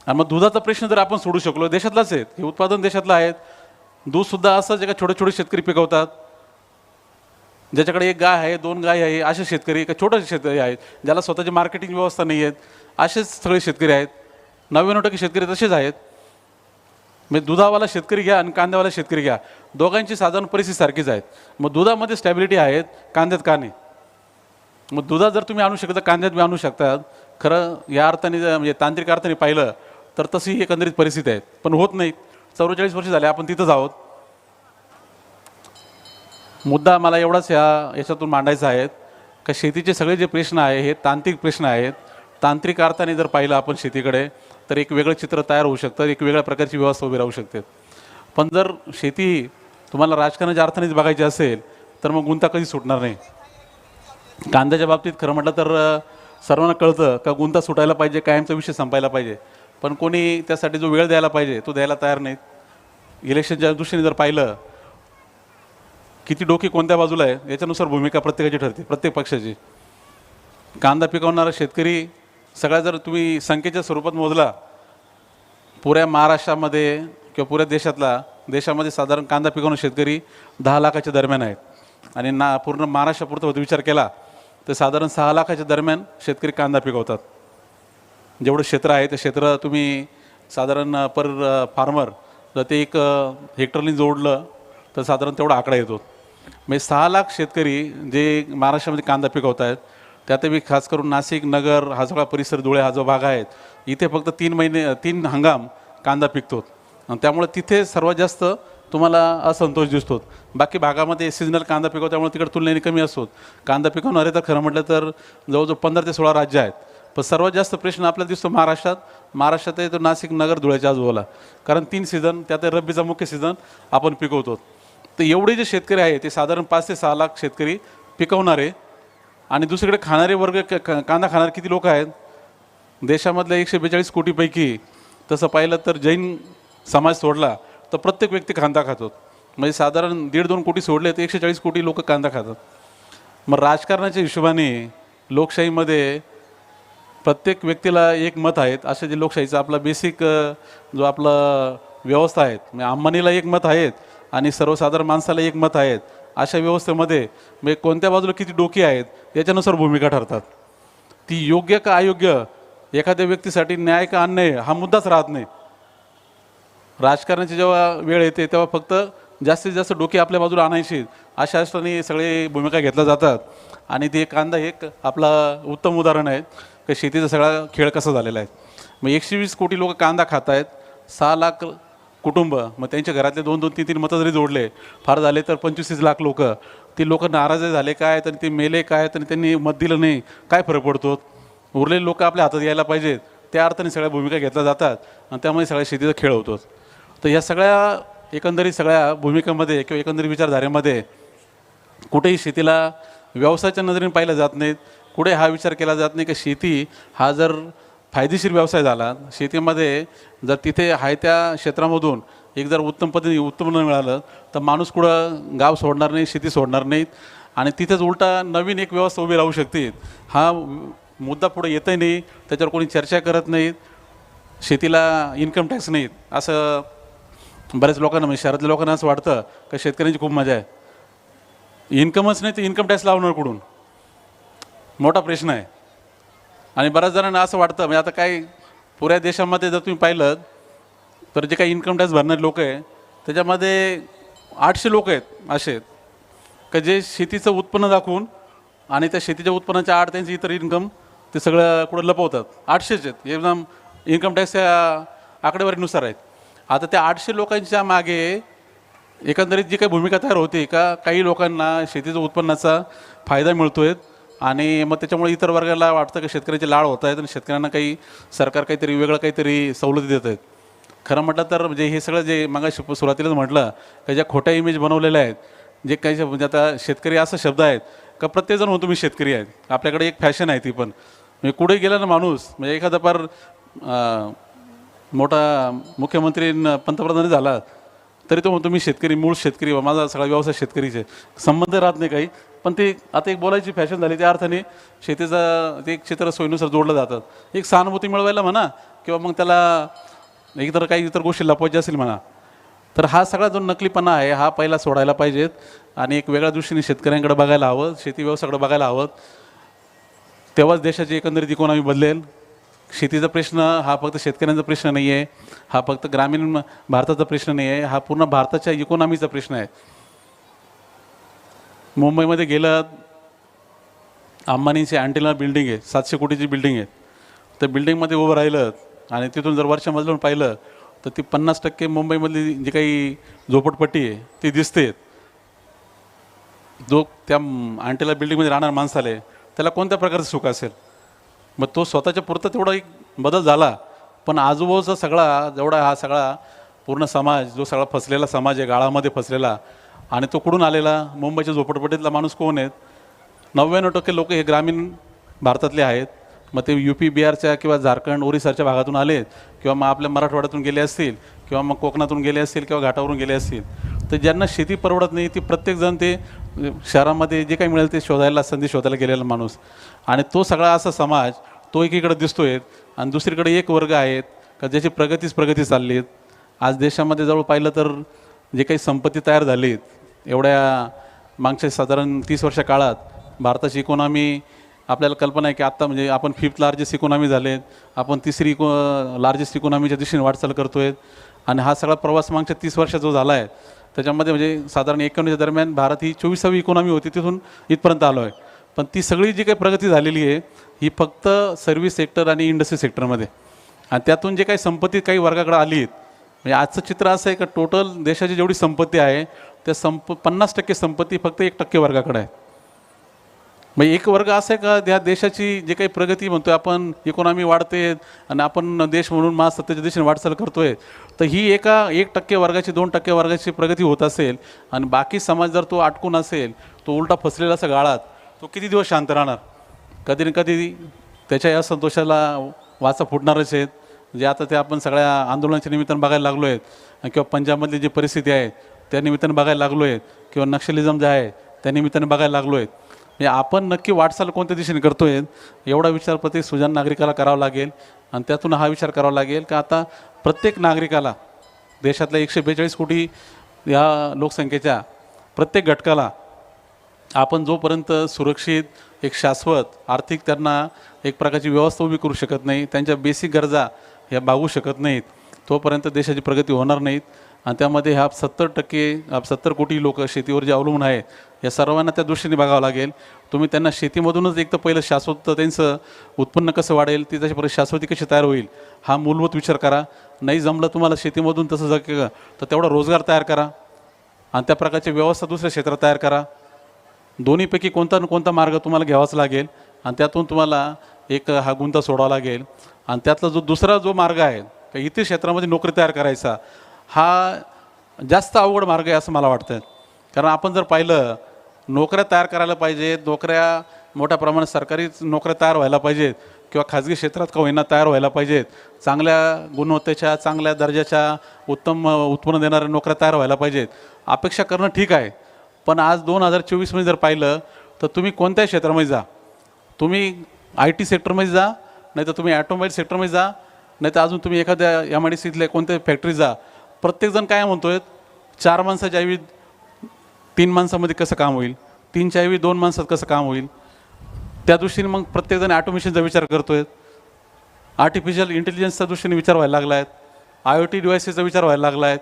आणि मग दुधाचा प्रश्न जर आपण सोडू शकलो, देशातलाच आहे, हे उत्पादन देशातलं आहे. दूधसुद्धा असं जे का छोटे छोटे शेतकरी पिकवतात, ज्याच्याकडे 1 गाय आहे, 2 गाय आहे, असे शेतकरी, का छोटे शेतकरी आहेत, ज्याला स्वतःची मार्केटिंग व्यवस्था नाही आहेत, असेच सगळे शेतकरी आहेत. 99% शेतकरी तसेच आहेत. म्हणजे दुधावाला शेतकरी घ्या आणि कांद्यावाला शेतकरी घ्या, दोघांची साधारण परिस्थिती सारखीच आहेत. मग दुधामध्ये स्टॅबिलिटी आहेत, कांद्यात का नाही? मग दुधात जर तुम्ही आणू शकता, कांद्यात बी आणू शकतात. खरं या अर्थाने म्हणजे तांत्रिक अर्थाने पाहिलं तर तशी एकंदरीत परिस्थिती आहे, पण होत नाही. 44 वर्ष झाले आपण तिथंच आहोत. मुद्दा मला एवढाच याच्यातून मांडायचा आहे का शेतीचे सगळे जे प्रश्न आहे हे तांत्रिक प्रश्न आहेत. तांत्रिक अर्थाने जर पाहिलं आपण शेतीकडे तर एक वेगळं चित्र तयार होऊ शकतं, एक वेगळ्या प्रकारची व्यवस्था उभी राहू शकते. पण जर शेती तुम्हाला राजकारणाच्या अर्थानेच बघायची असेल तर मग गुंता कधी सुटणार नाही. कांद्याच्या बाबतीत खरं म्हटलं तर सर्वांना कळतं का गुंता सुटायला पाहिजे, कायमचा विषय संपायला पाहिजे, पण कोणी त्यासाठी जो वेळ द्यायला पाहिजे तो द्यायला तयार नाहीत. इलेक्शनच्या दृष्टीने जर पाहिलं किती डोकी कोणत्या बाजूला आहे याच्यानुसार भूमिका प्रत्येकाची ठरते, प्रत्येक पक्षाची. कांदा पिकवणारा शेतकरी सगळ्या जर तुम्ही संख्येच्या स्वरूपात मोजला, पुऱ्या महाराष्ट्रामध्ये किंवा पुऱ्या देशामध्ये साधारण कांदा पिकवणारे शेतकरी 10 लाखाच्या दरम्यान आहेत, आणि पूर्ण महाराष्ट्रापुरता विचार केला तर साधारण 6 लाखाच्या दरम्यान शेतकरी कांदा पिकवतात. जेवढं क्षेत्र आहे ते क्षेत्र तुम्ही साधारण पर फार्मर जर ते 1 हेक्टरनी जोडलं तर साधारण तेवढा आकडा येतो. म्हणजे 6 लाख शेतकरी जे महाराष्ट्रामध्ये कांदा पिकवत आहेत, त्यात मी खास करून नाशिक, नगर हा सगळा परिसर, धुळे हा जो भाग आहे, इथे फक्त 3 हंगाम कांदा पिकतो, आणि त्यामुळे तिथे सर्वात जास्त तुम्हाला असंतोष दिसतो. बाकी भागामध्ये सीजनल कांदा पिकवतो, त्यामुळे तिकडे तुलनेने कमी असतो. कांदा पिकवणारे तर खरं म्हटलं तर जवळजवळ 15 ते 16 राज्य आहेत, पण सर्वात जास्त प्रश्न आपल्याला दिसतो महाराष्ट्रात आहे तो नाशिक, नगर, धुळ्याच्या आजूबाजूला. कारण 3 सीझन, त्यात रब्बीचा मुख्य सीझन आपण पिकवतो. तर एवढे जे शेतकरी आहे ते साधारण 5 ते 6 लाख शेतकरी पिकवणारे, आणि दुसरीकडे खाणारे वर्ग, कांदा खाणारे किती लोक आहेत देशामधल्या 142 कोटीपैकी? तसं पाहिलं तर जैन समाज सोडला तर प्रत्येक व्यक्ती कांदा खातो. म्हणजे साधारण 1.5-2 कोटी सोडले तर 140 कोटी लोक कांदा खातात. मग राजकारणाच्या हिशोबाने लोकशाहीमध्ये प्रत्येक व्यक्तीला एक मत आहेत, असे जे लोकशाहीचा आपला बेसिक जो आपला व्यवस्था आहेत, म्हणजे अंबानीला एक मत आहेत आणि सर्वसाधारण माणसाला एक मत आहेत. अशा व्यवस्थेमध्ये म्हणजे कोणत्या बाजूला किती डोकी आहेत याच्यानुसार भूमिका ठरतात. ती योग्य का अयोग्य, एखाद्या व्यक्तीसाठी न्याय का अन्याय हा मुद्दाच राहत नाही. राजकारणाची जेव्हा वेळ येते तेव्हा फक्त जास्तीत जास्त डोकी आपल्या बाजूला आणायची, अशा असताना सगळे भूमिका घेतल्या जातात. आणि ते कांदा एक आपला उत्तम उदाहरण आहे की की शेतीचा सगळा खेळ कसा झालेला आहे. मग 120 कोटी लोक कांदा खात आहेत, 6 लाख कुटुंब, मग त्यांच्या घरातले 2-2, 3-3 मतं जरी जोडले फार झाले तर 25-30 लाख लोक, ती लोक नाराज झाले काय, तर ते मेले काय, तर त्यांनी मत दिलं नाही, काय फरक पडतो. उरलेले लोक आपल्या हातात यायला पाहिजेत, त्या अर्थाने सगळ्या भूमिका घेतल्या जातात आणि त्यामुळे सगळ्या शेतीचा खेळ होतो. तर या सगळ्या एकंदरीत सगळ्या भूमिकेमध्ये किंवा एकंदरीत विचारधारेमध्ये कुठेही शेतीला व्यवसायाच्या नजरेने पाहिलं जात नाहीत. कुठे हा विचार केला जात नाही की शेती हा जर फायदेशीर व्यवसाय झाला, शेतीमध्ये जर तिथे आहे त्या क्षेत्रामधून एक जर उत्तम पद्धतीने उत्पन्न मिळालं तर माणूस कुठं गाव सोडणार नाही, शेती सोडणार नाहीत आणि तिथेच उलटा नवीन एक व्यवस्था उभी राहू शकते. हा मुद्दा पुढे येतही नाही, त्याच्यावर कोणी चर्चा करत नाहीत. शेतीला इन्कम टॅक्स नाहीत असं बऱ्याच लोकांना, म्हणजे शहरातल्या लोकांना असं वाटतं की शेतकऱ्यांची खूप मजा आहे. इन्कमच नाही तर इन्कम टॅक्स लावणार कुठून, मोठा प्रश्न आहे. आणि बऱ्याच जणांना असं वाटतं, म्हणजे आता काय पुऱ्या देशामध्ये जर तुम्ही पाहिलं तर जे काही इन्कम टॅक्स भरणारे लोक आहे त्याच्यामध्ये 800 लोक आहेत असे की जे शेतीचं उत्पन्न दाखवून आणि त्या शेतीच्या उत्पन्नाच्या आड त्यांचं इतर इन्कम ते सगळं कुठं लपवतात. 800च आहेत एकदम इन्कम टॅक्सच्या आकडेवारीनुसार आहेत. आता त्या 800 लोकांच्या मागे एकंदरीत जी काही भूमिका तयार होती का काही लोकांना शेतीचं उत्पन्नाचा फायदा मिळतो आहे आणि मग त्याच्यामुळे इतर वर्गाला वाटतं की शेतकऱ्याचे लाळ होत आहेत आणि शेतकऱ्यांना काही सरकार काहीतरी वेगळं काहीतरी सवलती देत आहेत. खरं म्हटलं तर म्हणजे हे सगळं जे मागाशी सुरुवातीलाच म्हटलं की ज्या खोट्या इमेज बनवलेल्या आहेत, जे काही म्हणजे आता शेतकरी असा शब्द आहेत का प्रत्येकजण म्हणतो मी शेतकरी आहेत. आपल्याकडे एक फॅशन आहे ती पण, म्हणजे कुठे गेला ना माणूस, म्हणजे एखादा फार मोठा मुख्यमंत्री पंतप्रधान झाला तरी तो म्हणतो मी शेतकरी, मूळ शेतकरी, माझा सगळा व्यवसाय शेतकरीचे, संबंध राहत नाही काही. पण ते आता एक बोलायची फॅशन झाली, त्या अर्थाने शेतीचा ते एक क्षेत्र सोयीनुसार जोडलं जातात. एक सहानुभूती मिळवायला म्हणा किंवा मग त्याला एकतर काही इतर गोष्टी लपवायच्या असेल म्हणा. तर हा सगळा जो नकलीपणा आहे हा पहिला सोडायला पाहिजेत आणि एक वेगळ्या दृष्टीने शेतकऱ्यांकडे बघायला हवं, शेती व्यवसायाकडे बघायला हवं. तेव्हाच देशाची एकंदरीत इकॉनॉमी बदलेल. शेतीचा प्रश्न हा फक्त शेतकऱ्यांचा प्रश्न नाही आहे, हा फक्त ग्रामीण भारताचा प्रश्न नाही आहे, हा पूर्ण भारताच्या इकॉनॉमीचा प्रश्न आहे. मुंबईमध्ये गेलं, अंबानीची अँटेना बिल्डिंग आहे, 700 कोटीची बिल्डिंग आहे. त्या बिल्डिंगमध्ये उभं राहिलं आणि तिथून जर वरच्या मजल्यावरून पाहिलं तर ती 50% मुंबईमधली जी काही झोपडपट्टी आहे ती दिसते. जो त्या अँटेना बिल्डिंगमध्ये राहणार माणसाला त्याला कोणत्या प्रकारचं सुख असेल. मग तो स्वतःच्या पुरतं तेवढा एक बदल झाला, पण आजूबाजूचा सगळा जेवढा हा सगळा पूर्ण समाज, जो सगळा फसलेला समाज आहे, गाळामध्ये फसलेला, आणि तो कुठून आलेला, मुंबईच्या झोपडपट्टीतला माणूस कोण आहेत? 99% लोक हे ग्रामीण भारतातले आहेत. मग ते UP बिहारच्या किंवा झारखंड ओरिसाच्या भागातून आलेत किंवा मग आपल्या मराठवाड्यातून गेले असतील किंवा मग कोकणातून गेले असतील किंवा घाटावरून गेले असतील. तर ज्यांना शेती परवडत नाही ती प्रत्येकजण ते शहरामध्ये जे काही मिळेल ते शोधायला, संधी शोधायला गेलेला माणूस. आणि तो सगळा असा समाज तो एकीकडे दिसतो आहे आणि दुसरीकडे एक वर्ग आहेत का ज्याची प्रगती चालली आहे. आज देशामध्ये जवळ पाहिलं तर जे काही संपत्ती तयार झाली एवढ्या मागच्या साधारण 30 वर्ष काळात भारताची इकॉनॉमी, आपल्याला कल्पना आहे की आत्ता म्हणजे आपण 5th लार्जेस्ट इकॉनॉमी झाले, आपण 3री लार्जेस्ट इकॉनॉमीच्या दिशेने वाटचाल करतो आहे. आणि हा सगळा प्रवास मागच्या 30 वर्षात जो झाला आहे त्याच्यामध्ये म्हणजे साधारण 91च्या दरम्यान भारत ही 24वी इकॉनॉमी होती, तिथून इथपर्यंत आलो आहे. पण ती सगळी जी काही प्रगती झालेली आहे ही फक्त सर्व्हिस सेक्टर आणि इंडस्ट्री सेक्टरमध्ये, आणि त्यातून जे काही संपत्ती काही वर्गाकडे आली आहेत. म्हणजे आजचं चित्र असं आहे का टोटल देशाची जेवढी संपत्ती आहे त्या 50% संपत्ती फक्त 1% वर्गाकडे आहे. मग एक वर्ग असं आहे का त्या देशाची जे काही प्रगती म्हणतोय आपण, इकॉनॉमी वाढते आणि आपण देश म्हणून महासत्तेच्या दिशेने वाटचाल करतोय, तर ही 1% वर्गाची, 2% वर्गाची प्रगती होत असेल आणि बाकी समाज जर तो अटकून असेल, तो उलटा फसलेला असा गाळात, तो किती दिवस शांत राहणार? कधी ना कधी त्याच्या या संतोषाला वाचा फुटणारच आहेत. जे आता ते आपण सगळ्या आंदोलनाच्या निमित्तानं बघायला लागलो आहेत किंवा पंजाबमधली जी परिस्थिती आहे त्या निमित्तानं बघायला लागलो आहेत किंवा नक्षलिझम जे आहे त्या निमित्तानं बघायला लागलो आहेत. म्हणजे आपण नक्की वाटचाल कोणत्या दिशेने करतो आहे एवढा विचार प्रत्येक सुजाण नागरिकाला करावा लागेल. आणि त्यातून हा विचार करावा लागेल का आता प्रत्येक नागरिकाला, देशातल्या 142 कोटी या लोकसंख्येच्या प्रत्येक घटकाला आपण जोपर्यंत सुरक्षित, एक शाश्वत आर्थिक त्यांना एक प्रकारची व्यवस्था उभी करू शकत नाही, त्यांच्या बेसिक गरजा ह्या भागू शकत नाहीत, तोपर्यंत देशाची प्रगती होणार नाहीत. आणि त्यामध्ये ह्या 70 कोटी लोक शेतीवर जे अवलंबून आहे, या सर्वांना त्या दृष्टीने बघावं लागेल. तुम्ही त्यांना शेतीमधूनच एक तर पहिलं शाश्वत त्यांचं उत्पन्न कसं वाढेल, ती त्याची परत शाश्वती कशी तयार होईल, हा मूलभूत विचार करा. नाही जमलं तुम्हाला शेतीमधून तसं जर तर तेवढा रोजगार तयार करा आणि त्या प्रकारची व्यवस्था दुसऱ्या क्षेत्रात तयार करा. दोन्हीपैकी कोणता न कोणता मार्ग तुम्हाला घ्यावाच लागेल आणि त्यातून तुम्हाला एक हा गुंता सोडावा लागेल. आणि त्यातला दुसरा जो मार्ग आहे का इतर क्षेत्रामध्ये नोकरी तयार करायचा, हा जास्त अवघड मार्ग आहे असं मला वाटतं. कारण आपण जर पाहिलं, नोकऱ्या तयार करायला पाहिजेत, नोकऱ्या मोठ्या प्रमाणात सरकारी नोकऱ्या तयार व्हायला पाहिजेत किंवा खाजगी क्षेत्रात का होईना तयार व्हायला पाहिजेत. चांगल्या गुणवत्तेच्या, चांगल्या दर्जाच्या, उत्तम उत्पन्न देणाऱ्या नोकऱ्या तयार व्हायला पाहिजेत. अपेक्षा करणं ठीक आहे, पण आज 2024मध्ये जर पाहिलं तर तुम्ही कोणत्याही क्षेत्रामध्ये जा, तुम्ही IT सेक्टरमध्ये जा, नाही तर तुम्ही ॲटोमोबाईल सेक्टरमध्ये जा, नाही तर अजून तुम्ही एखाद्या MIDCतल्या कोणत्या फॅक्टरीत जा, प्रत्येकजण काय म्हणतो आहे, 4 माणसाच्या ऐवजी 3 माणसामध्ये कसं काम होईल, 3च्या ऐवजी 2 माणसात कसं काम होईल. त्या दृष्टीने मग प्रत्येकजण ॲटोमेशनचा विचार करतो आहे, आर्टिफिशियल इंटेलिजन्सच्या दृष्टीने विचार व्हायला लागला आहेत, IoT डिव्हायसेसचा विचार व्हायला लागला आहेत.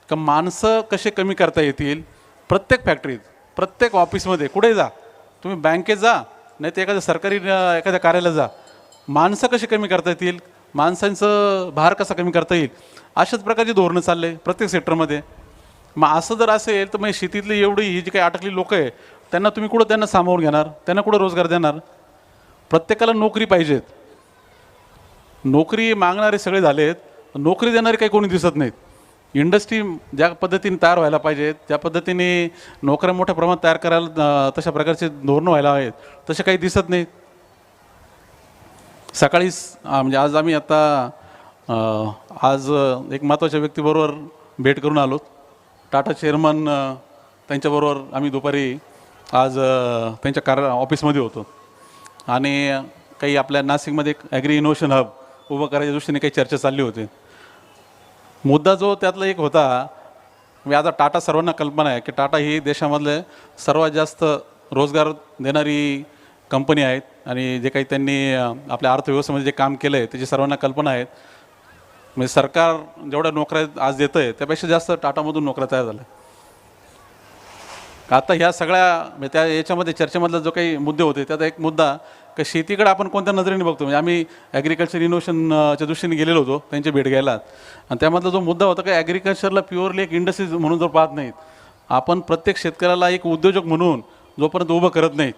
का माणसं कसे कमी करता येतील, प्रत्येक फॅक्टरीत, प्रत्येक ऑफिसमध्ये, कुठेही जा तुम्ही, बँकेत जा, नाही तर एखाद्या सरकारी एखाद्या कार्यालयात जा, माणसं कशी कमी करता येतील, माणसांचं भार कसा कमी करता येईल, अशाच प्रकारची धोरणं चालले प्रत्येक सेक्टरमध्ये. मग असं जर असेल तर मग शेतीतली एवढी ही जी काही अटकली लोकं आहे, त्यांना तुम्ही कुठं त्यांना सामावून घेणार, त्यांना कुठं रोजगार देणार. प्रत्येकाला नोकरी पाहिजेत, नोकरी मागणारे सगळे झालेत, नोकरी देणारे काही कोणी दिसत नाहीत. इंडस्ट्री ज्या पद्धतीने तयार व्हायला पाहिजेत, ज्या पद्धतीने नोकऱ्या मोठ्या प्रमाणात तयार करायला तशा प्रकारचे धोरणं व्हायला हवेत, तसे काही दिसत नाहीत. सकाळीच म्हणजे आज आम्ही आज एक महत्त्वाच्या व्यक्तीबरोबर भेट करून आलो. टाटा चेअरमन, त्यांच्याबरोबर आम्ही दुपारी आज त्यांच्या ऑफिसमध्ये होतो आणि काही आपल्या नाशिकमध्ये एक ॲग्री इनोव्हेशन हब उभं करायच्या दृष्टीने काही चर्चा चालली होती. मुद्दा जो त्यातला एक होता, म्हणजे आता टाटा सर्वांना कल्पना आहे की टाटा ही देशामधले सर्वात जास्त रोजगार देणारी कंपनी आहेत आणि जे काही त्यांनी आपल्या अर्थव्यवस्थेमध्ये जे काम केलं आहे त्याची सर्वांना कल्पना आहेत. म्हणजे सरकार जेवढ्या नोकऱ्या आज देतं आहे त्यापेक्षा जास्त टाटामधून नोकऱ्या तयार झाल्या. आता ह्या सगळ्या त्या याच्यामध्ये चर्चेमधला जो काही मुद्दे होते त्यात एक मुद्दा की शेतीकडे आपण कोणत्या नजरेने बघतो. म्हणजे आम्ही ॲग्रिकल्चर इनोव्हेशनच्या दृष्टीने गेलेलो होतो त्यांची भेट घ्यायला, आणि त्यामधला जो मुद्दा होता की ॲग्रिकल्चरला प्युअरली एक इंडस्ट्री म्हणून जर पाहत नाहीत आपण, प्रत्येक शेतकऱ्याला एक उद्योजक म्हणून जोपर्यंत उभं करत नाहीत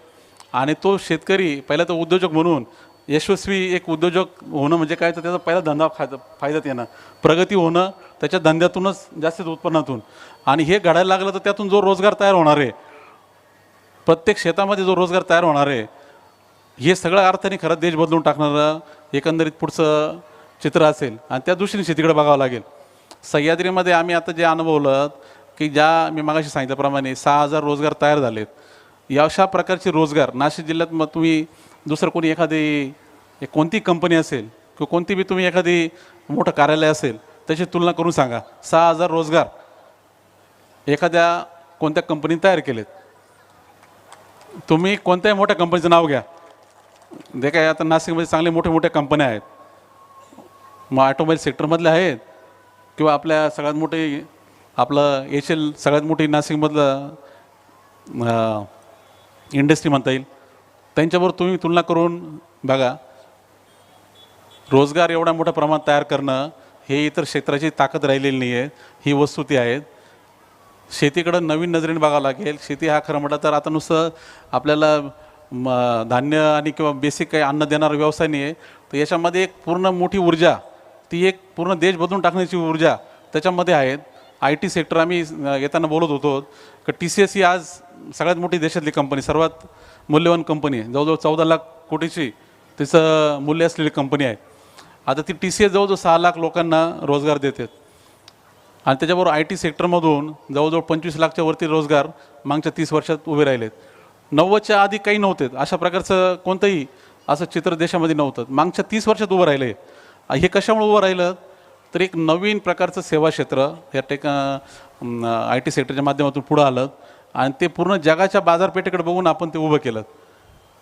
आणि तो शेतकरी पहिला तर उद्योजक म्हणून यशस्वी एक उद्योजक होणं म्हणजे काय, तर त्याचा पहिला धंदा फायद्यात येणं, प्रगती होणं त्याच्या धंद्यातूनच, जास्तीत उत्पन्नातून. आणि हे घडायला लागलं तर त्यातून जो रोजगार तयार होणार आहे, प्रत्येक शेतामध्ये जो रोजगार तयार होणार आहे, हे सगळ्या अर्थाने खरं देश बदलून टाकणारं एकंदरीत पुढचं चित्र असेल आणि त्या दृष्टीने शेतीकडे बघावं लागेल. सह्याद्रीमध्ये आम्ही आता जे अनुभवलं की ज्या मी मागाशी सांगितल्याप्रमाणे 6,000 रोजगार तयार झालेत. या अशा प्रकारचे रोजगार नाशिक जिल्ह्यात मग तुम्ही दुसरं कोणी एखादी कोणती कंपनी असेल किंवा कोणती बी तुम्ही एखादी मोठं कार्यालय असेल त्याची तुलना करून सांगा, 6,000 रोजगार एखाद्या कोणत्या कंपनीने तयार केलेत. तुम्ही कोणत्याही मोठ्या कंपनीचं नाव घ्या, जे काय आता नाशिकमध्ये चांगले मोठे मोठ्या कंपन्या आहेत, मग ऑटोमोबाईल सेक्टरमधले आहेत किंवा आपल्या सगळ्यात मोठी आपलं HL सगळ्यात मोठी नाशिकमधलं इंडस्ट्री म्हणता येईल, त्यांच्याबरोबर तुम्ही तुलना करून बघा. रोजगार एवढ्या मोठ्या प्रमाणात तयार करणं हे इतर क्षेत्राची ताकद राहिलेली नाही आहे, ही वस्तुस्थिती आहे. शेतीकडं नवीन नजरेने बघावं लागेल. शेती हा खरं म्हटलं तर आता नुसतं आपल्याला धान्य आणि किंवा बेसिक काही अन्न देणारा व्यवसाय नाही आहे, तर याच्यामध्ये एक पूर्ण मोठी ऊर्जा, ती एक पूर्ण देश बदलून टाकण्याची ऊर्जा त्याच्यामध्ये आहेत. IT सेक्टर आम्ही येताना बोलत होतो की TCS ही आज सगळ्यात मोठी देशातली कंपनी, सर्वात मूल्यवान कंपनी आहे, जवळजवळ 14 लाख कोटीची तिचं मूल्य असलेली कंपनी आहे. आता ती TCS जवळजवळ 6 लाख लोकांना रोजगार देतात आणि त्याच्याबरोबर IT सेक्टरमधून जवळजवळ 25 लाखच्या वरती रोजगार मागच्या 30 वर्षात उभे राहिलेत. 90च्या आधी काही नव्हते, अशा प्रकारचं कोणतंही असं चित्र देशामध्ये नव्हतं, मागच्या 30 वर्षात उभं राहिलं आहे. हे कशामुळे उभं राहिलं तर एक नवीन प्रकारचं सेवा क्षेत्र या IT सेक्टरच्या माध्यमातून पुढं आलं आणि ते पूर्ण जगाच्या बाजारपेठेकडे बघून आपण ते उभं केलं.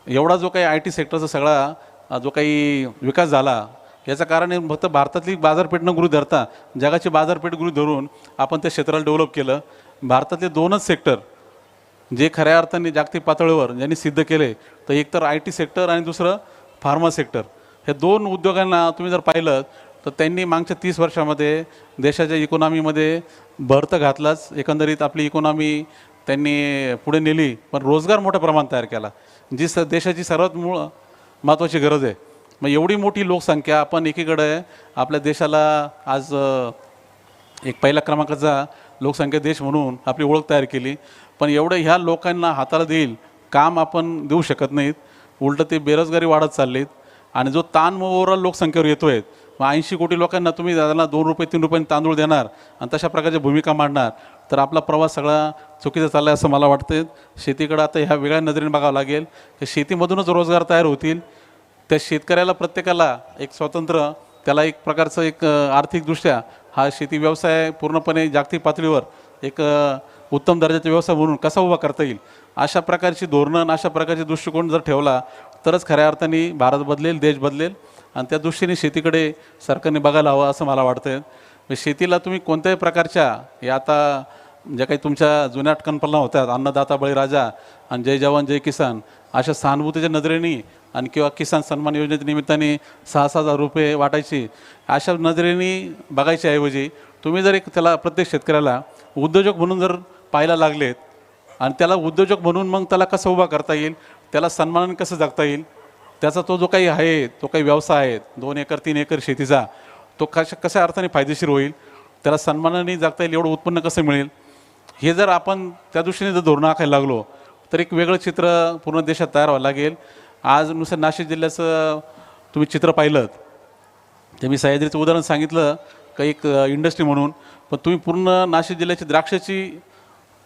एवढा जो काही IT सेक्टरचा सगळा जो काही विकास झाला याचं कारण हे फक्त भारतातली बाजारपेठ न गृहीत धरता जगाची बाजारपेठ गृहीत धरून आपण त्या क्षेत्राला डेव्हलप केलं. भारतातले 2च सेक्टर जे खऱ्या अर्थाने जागतिक पातळीवर ज्यांनी सिद्ध केले तर एक तर IT सेक्टर आणि दुसरं फार्मा सेक्टर. हे 2 उद्योगांना तुम्ही जर पाहिलं तर त्यांनी मागच्या 30 वर्षामध्ये देशाच्या इकॉनॉमीमध्ये भर तर घातलाच, एकंदरीत आपली इकॉनॉमी त्यांनी पुढे नेली, पण रोजगार मोठ्या प्रमाणात तयार केला, जी देशाची सर्वात महत्त्वाची गरज आहे. मग एवढी मोठी लोकसंख्या आपण एकीकडे आपल्या देशाला आज एक पहिल्या क्रमांकाचा लोकसंख्या देश म्हणून आपली ओळख तयार केली, पण एवढं ह्या लोकांना हाताला देईल काम आपण देऊ शकत नाहीत. उलटं ते बेरोजगारी वाढत चाललीत आणि जो ताण ओव्हरऑल लोकसंख्येवर येतो आहे, मग 80 कोटी लोकांना तुम्ही त्यांना 2 रुपये 3 रुपयांनी तांदूळ देणार आणि तशा प्रकारची भूमिका मांडणार तर आपला प्रवास सगळा चुकीचा चालला आहे असं मला वाटतं. शेतीकडं आता ह्या वेगळ्या नजरेने बघावं लागेल की शेतीमधूनच रोजगार तयार होतील. त्या शेतकऱ्याला प्रत्येकाला एक स्वतंत्र त्याला एक प्रकारचं एक आर्थिकदृष्ट्या हा शेती व्यवसाय पूर्णपणे जागतिक पातळीवर एक उत्तम दर्जाचा व्यवसाय म्हणून कसा उभा करता येईल अशा प्रकारची धोरणं अशा प्रकारचे दृष्टिकोन जर ठेवला तरच खऱ्या अर्थाने भारत बदलेल, देश बदलेल आणि त्या दृष्टीने शेतीकडे सरकारने बघायला हवं असं मला वाटतं. शेतीला तुम्ही कोणत्याही प्रकारच्या हे आता ज्या काही तुमच्या जुन्या कल्पना होत्या अन्नदाता बळीराजा आणि जय जवान जय किसान अशा सहानुभूतीच्या नजरेने आणि किंवा किसान सन्मान योजनेच्या निमित्ताने 6,000 रुपये वाटायची अशा नजरेने बघायच्या ऐवजी तुम्ही जर एक त्याला प्रत्येक शेतकऱ्याला उद्योजक म्हणून जर पाहायला लागलेत आणि त्याला उद्योजक म्हणून मग त्याला कसं उभा करता येईल, त्याला सन्मानाने कसं जगता येईल, त्याचा तो जो काही आहे तो काही व्यवसाय आहे 2 एकर 3 एकर शेतीचा तो कशा अर्थाने फायदेशीर होईल, त्याला सन्मानाने जगता येईल, एवढं उत्पन्न कसं मिळेल, हे जर आपण त्या दृष्टीने जर धोरणं आखायला लागलो तर एक वेगळं चित्र पूर्ण देशात तयार व्हायला लागेल. आज नुसतं नाशिक जिल्ह्याचं तुम्ही चित्र पाहिलं ते मी सह्याद्रीचं उदाहरण सांगितलं का एक इंडस्ट्री म्हणून, पण तुम्ही पूर्ण नाशिक जिल्ह्याची द्राक्षाची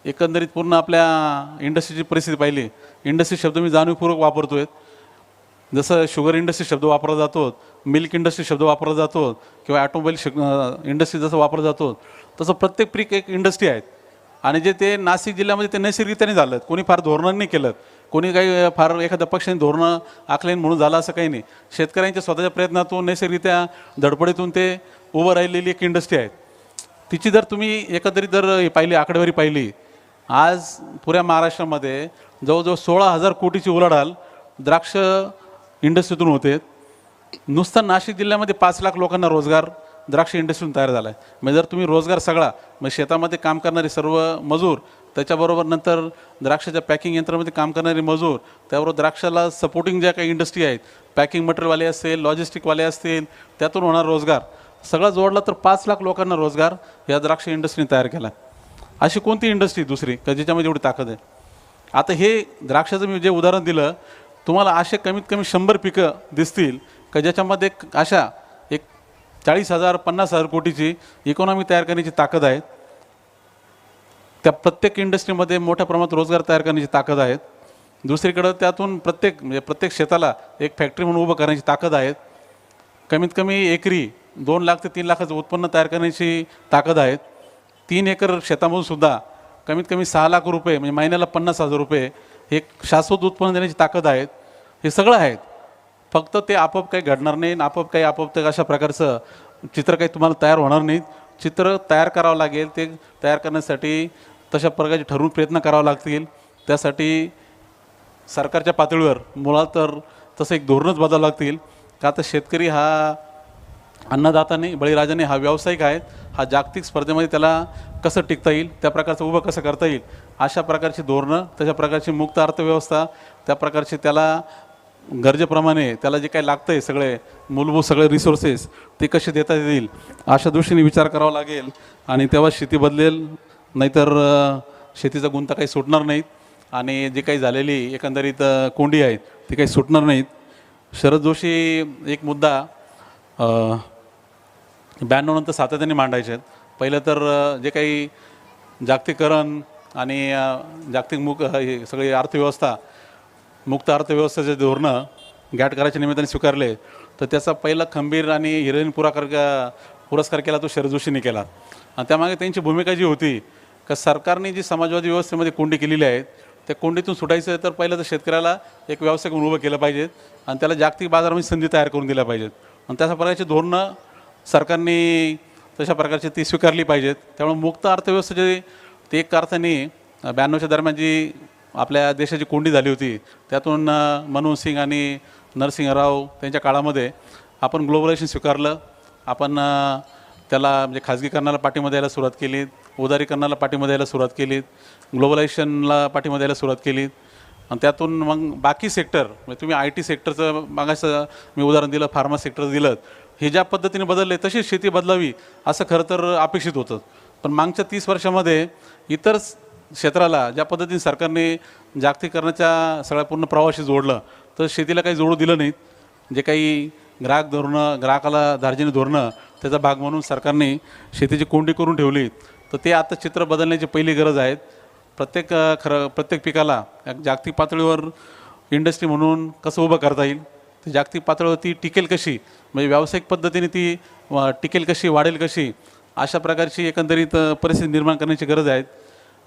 एकंदरीत पूर्ण आपल्या इंडस्ट्रीची परिस्थिती पाहिली. इंडस्ट्री शब्द मी जाणीवपूर्वक वापरतो आहे, जसं शुगर इंडस्ट्री शब्द वापरला जातो, मिल्क इंडस्ट्री शब्द वापरला जातो किंवा ॲटोमोबाईल इंडस्ट्री जसं वापरला जातो तसं प्रत्येक पीक एक इंडस्ट्री आहेत आणि जे ते नाशिक जिल्ह्यामध्ये ते नैसर्गिकतेने झालं. कोणी फार धोरणांनी केलं, कोणी काही फार एखाद्या पक्षाने धोरणं आखले म्हणून झालं असं काही नाही. शेतकऱ्यांच्या स्वतःच्या प्रयत्नातून नैसर्गिकरित्या धडपडीतून ते उभं राहिलेली एक इंडस्ट्री आहे. तिची जर तुम्ही एकंदरीत जर पाहिली आकडेवारी पाहिली आज पुऱ्या महाराष्ट्रामध्ये जवळजवळ 16,000 कोटीची उलाढाल द्राक्ष इंडस्ट्रीतून होते. नुसतं नाशिक जिल्ह्यामध्ये 5 लाख लोकांना रोजगार द्राक्ष इंडस्ट्रीतून तयार झाला आहे. म्हणजे जर तुम्ही रोजगार सगळा म्हणजे शेतामध्ये काम करणारे सर्व मजूर, त्याच्याबरोबर नंतर द्राक्षाच्या पॅकिंग यंत्रामध्ये काम करणारे मजूर, त्याबरोबर द्राक्षाला सपोर्टिंग ज्या काही इंडस्ट्री आहेत पॅकिंग मटेरियलवाले असतील, लॉजिस्टिकवाले असतील, त्यातून होणारा रोजगार सगळा जोडला तर 5 लाख लोकांना रोजगार या द्राक्ष इंडस्ट्रीने तयार केला. अशी कोणती इंडस्ट्री दुसरी का ज्याच्यामध्ये एवढी ताकद आहे. आता हे द्राक्षाचं मी जे उदाहरण दिलं तुम्हाला असे कमीत कमी 100 पिकं दिसतील का ज्याच्यामध्ये अशा एक 40,000 50,000 कोटीची इकॉनॉमी तयार करण्याची ताकद आहे. त्या प्रत्येक इंडस्ट्रीमध्ये मोठ्या प्रमाणात रोजगार तयार करण्याची ताकद आहे. दुसरीकडं त्यातून प्रत्येक शेताला एक फॅक्टरी म्हणून उभं करण्याची ताकद आहे. कमीत कमी एकरी 2 लाख ते 3 लाखाचं उत्पन्न तयार करण्याची ताकद आहे. 3 एकर शेतामधून सुद्धा कमीत कमी 6 लाख रुपये म्हणजे महिन्याला 50,000 रुपये हे शाश्वत उत्पन्न देण्याची ताकद आहे. हे सगळं आहेत. फक्त ते आपोआप काही घडणार नाही, आपोआप अशा प्रकारचं चित्र काही तुम्हाला तयार होणार नाही. चित्र तयार करावं लागेल. ते तयार करण्यासाठी तशा प्रकारचे ठरवून प्रयत्न करावे लागतील. त्यासाठी सरकारच्या पातळीवर मुळात तर तसं एक धोरणच बदलावं लागतील का आता शेतकरी हा अन्नदाताने बळीराजाने हा व्यावसायिक आहे, हा जागतिक स्पर्धेमध्ये त्याला कसं टिकता येईल, त्या प्रकारचं उभं कसं करता येईल अशा प्रकारची धोरणं, तशा प्रकारची मुक्त अर्थव्यवस्था, त्या प्रकारचे त्याला गरजेप्रमाणे त्याला जे काही लागतं आहे सगळे मूलभूत सगळे रिसोर्सेस ते कसे देता येतील अशा दृष्टीने विचार करावा लागेल आणि तेव्हा शेती बदलेल. नाहीतर शेतीचा गुंता काही सुटणार नाहीत आणि जे काही झालेली एकंदरीत कोंडी आहेत ती काही सुटणार नाहीत. शरद जोशी एक मुद्दा 92 नंतर सातत्याने मांडायचे आहेत. पहिलं तर जे काही जागतिकीकरण आणि जागतिक हे सगळी अर्थव्यवस्था मुक्त अर्थव्यवस्थेचे धोरणं गॅट करायच्या निमित्ताने स्वीकारले तर त्याचा पहिला खंबीर आणि हिरोईन पुरस्कार केला तो शरद जोशींनी केला. आणि त्यामागे त्यांची भूमिका जी होती का सरकारने जी समाजवादी व्यवस्थेमध्ये कोंडी केलेली आहे त्या कोंडीतून सुटायचं तर पहिलं तर शेतकऱ्याला एक व्यवसाय म्हणून उभं केलं पाहिजे आणि त्याला जागतिक बाजारामध्ये संधी तयार करून दिल्या पाहिजेत. आणि तशा प्रकारची धोरणं सरकारने तशा प्रकारची ती स्वीकारली पाहिजेत. त्यामुळे मुक्त अर्थव्यवस्थेची ती एक अर्थाने 92च्या दरम्यान जी आपल्या देशाची कोंडी झाली होती, त्यातून मनमोहन सिंग आणि नरसिंह राव त्यांच्या काळामध्ये आपण ग्लोबलायझेशन स्वीकारलं. आपण त्याला म्हणजे खाजगीकरणाला पाठिंबा द्यायला सुरुवात केली, उदारीकरणाला पाठिंबा द्यायला सुरुवात केली, ग्लोबलायझेशनला पाठिंबा द्यायला सुरुवात केली. आणि त्यातून मग बाकी सेक्टर म्हणजे तुम्ही IT सेक्टरचं मागाचं मी उदाहरण दिलं, फार्मा सेक्टर दिलं, हे ज्या पद्धतीने बदलले तशीच शेती बदलावी असं खरं तर अपेक्षित होतं. पण मागच्या 30 वर्षामध्ये इतर क्षेत्राला ज्या पद्धतीने सरकारने जागतिकीकरणाच्या सगळ्या पूर्ण प्रवाशी जोडलं, तर शेतीला काही जोडू दिलं नाहीत. जे काही ग्राहक धोरणं, ग्राहकाला धार्जिनी धोरणं त्याचा भाग म्हणून सरकारने शेतीची कोंडी करून ठेवली. तर ते आता चित्र बदलण्याची पहिली गरज आहे. प्रत्येक पिकाला जागतिक पातळीवर इंडस्ट्री म्हणून कसं उभं करता येईल, ते जागतिक पातळीवर ती टिकेल कशी, म्हणजे व्यावसायिक पद्धतीने ती टिकेल कशी, वाढेल कशी, अशा प्रकारची एकंदरीत परिस्थिती निर्माण करण्याची गरज आहे.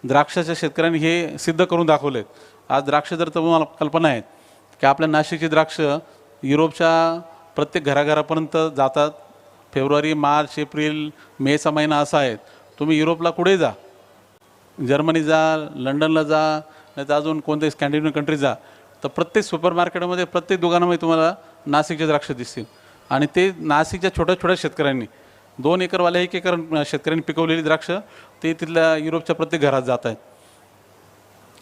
द्राक्षाच्या शेतकऱ्यांनी हे सिद्ध करून दाखवलेत. आज द्राक्ष जर तुम्हाला कल्पना आहे की आपल्या नाशिकची द्राक्ष युरोपच्या प्रत्येक घराघरापर्यंत जातात. फेब्रुवारी, मार्च, एप्रिल, मेचा महिना असा आहे. तुम्ही युरोपला कुठे जा, जर्मनी जा, लंडनला जा, नाही तर अजून कोणत्याही स्कॅन्डिनेव्हियन कंट्रीज जा, तर प्रत्येक सुपर मार्केटमध्ये, प्रत्येक दुकानामध्ये तुम्हाला नाशिकचे द्राक्ष दिसतील. आणि ते नाशिकच्या छोट्या छोट्या शेतकऱ्यांनी 2 एकरवाल्या 1 एकर शेतकऱ्यांनी पिकवलेली द्राक्ष ते तिथल्या युरोपच्या प्रत्येक घरात जात आहेत.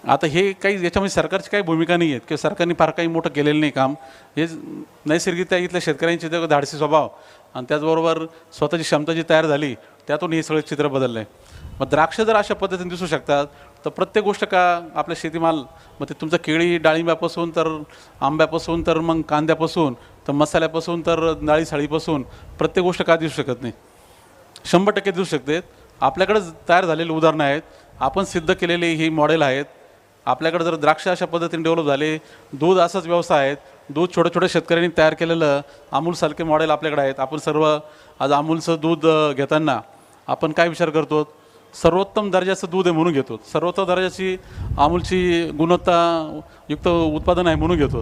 आता हे काही याच्यामध्ये सरकारची काही भूमिका नाही आहेत किंवा सरकारने फार काही मोठं केलेलं नाही काम. हे नैसर्गिकरित्या इथल्या शेतकऱ्यांचे ते धाडसी स्वभाव आणि त्याचबरोबर स्वतःची क्षमता जी तयार झाली त्यातून हे सगळं चित्र बदललं आहे. मग द्राक्ष जर अशा पद्धतीने दिसू शकतात तर प्रत्येक गोष्ट का आपल्या शेतीमाल, मग ते तुमचं केळी डाळिंब्यापासून तर आंब्यापासून तर मग कांद्यापासून तर मसाल्यापासून तर डाळी साळीपासून प्रत्येक गोष्ट का दिसू शकत नाही? 100% दिसू शकते. आपल्याकडे तयार झालेली उदाहरणं आहेत, आपण सिद्ध केलेली ही मॉडेल आहेत. आपल्याकडे जर द्राक्ष अशा पद्धतीने डेव्हलप झाले, दूध असाच व्यवसाय आहेत, दूध छोट्या छोट्या शेतकऱ्यांनी तयार केलेलं अमूलसारखे मॉडेल आपल्याकडे आहेत. आपण सर्व आज अमूलचं दूध घेताना आपण काय विचार करतो? सर्वोत्तम दर्जाचं दूध आहे म्हणून घेतो, सर्वोत्तम दर्जाची अमूलची गुणवत्तायुक्त उत्पादन आहे म्हणून घेतो.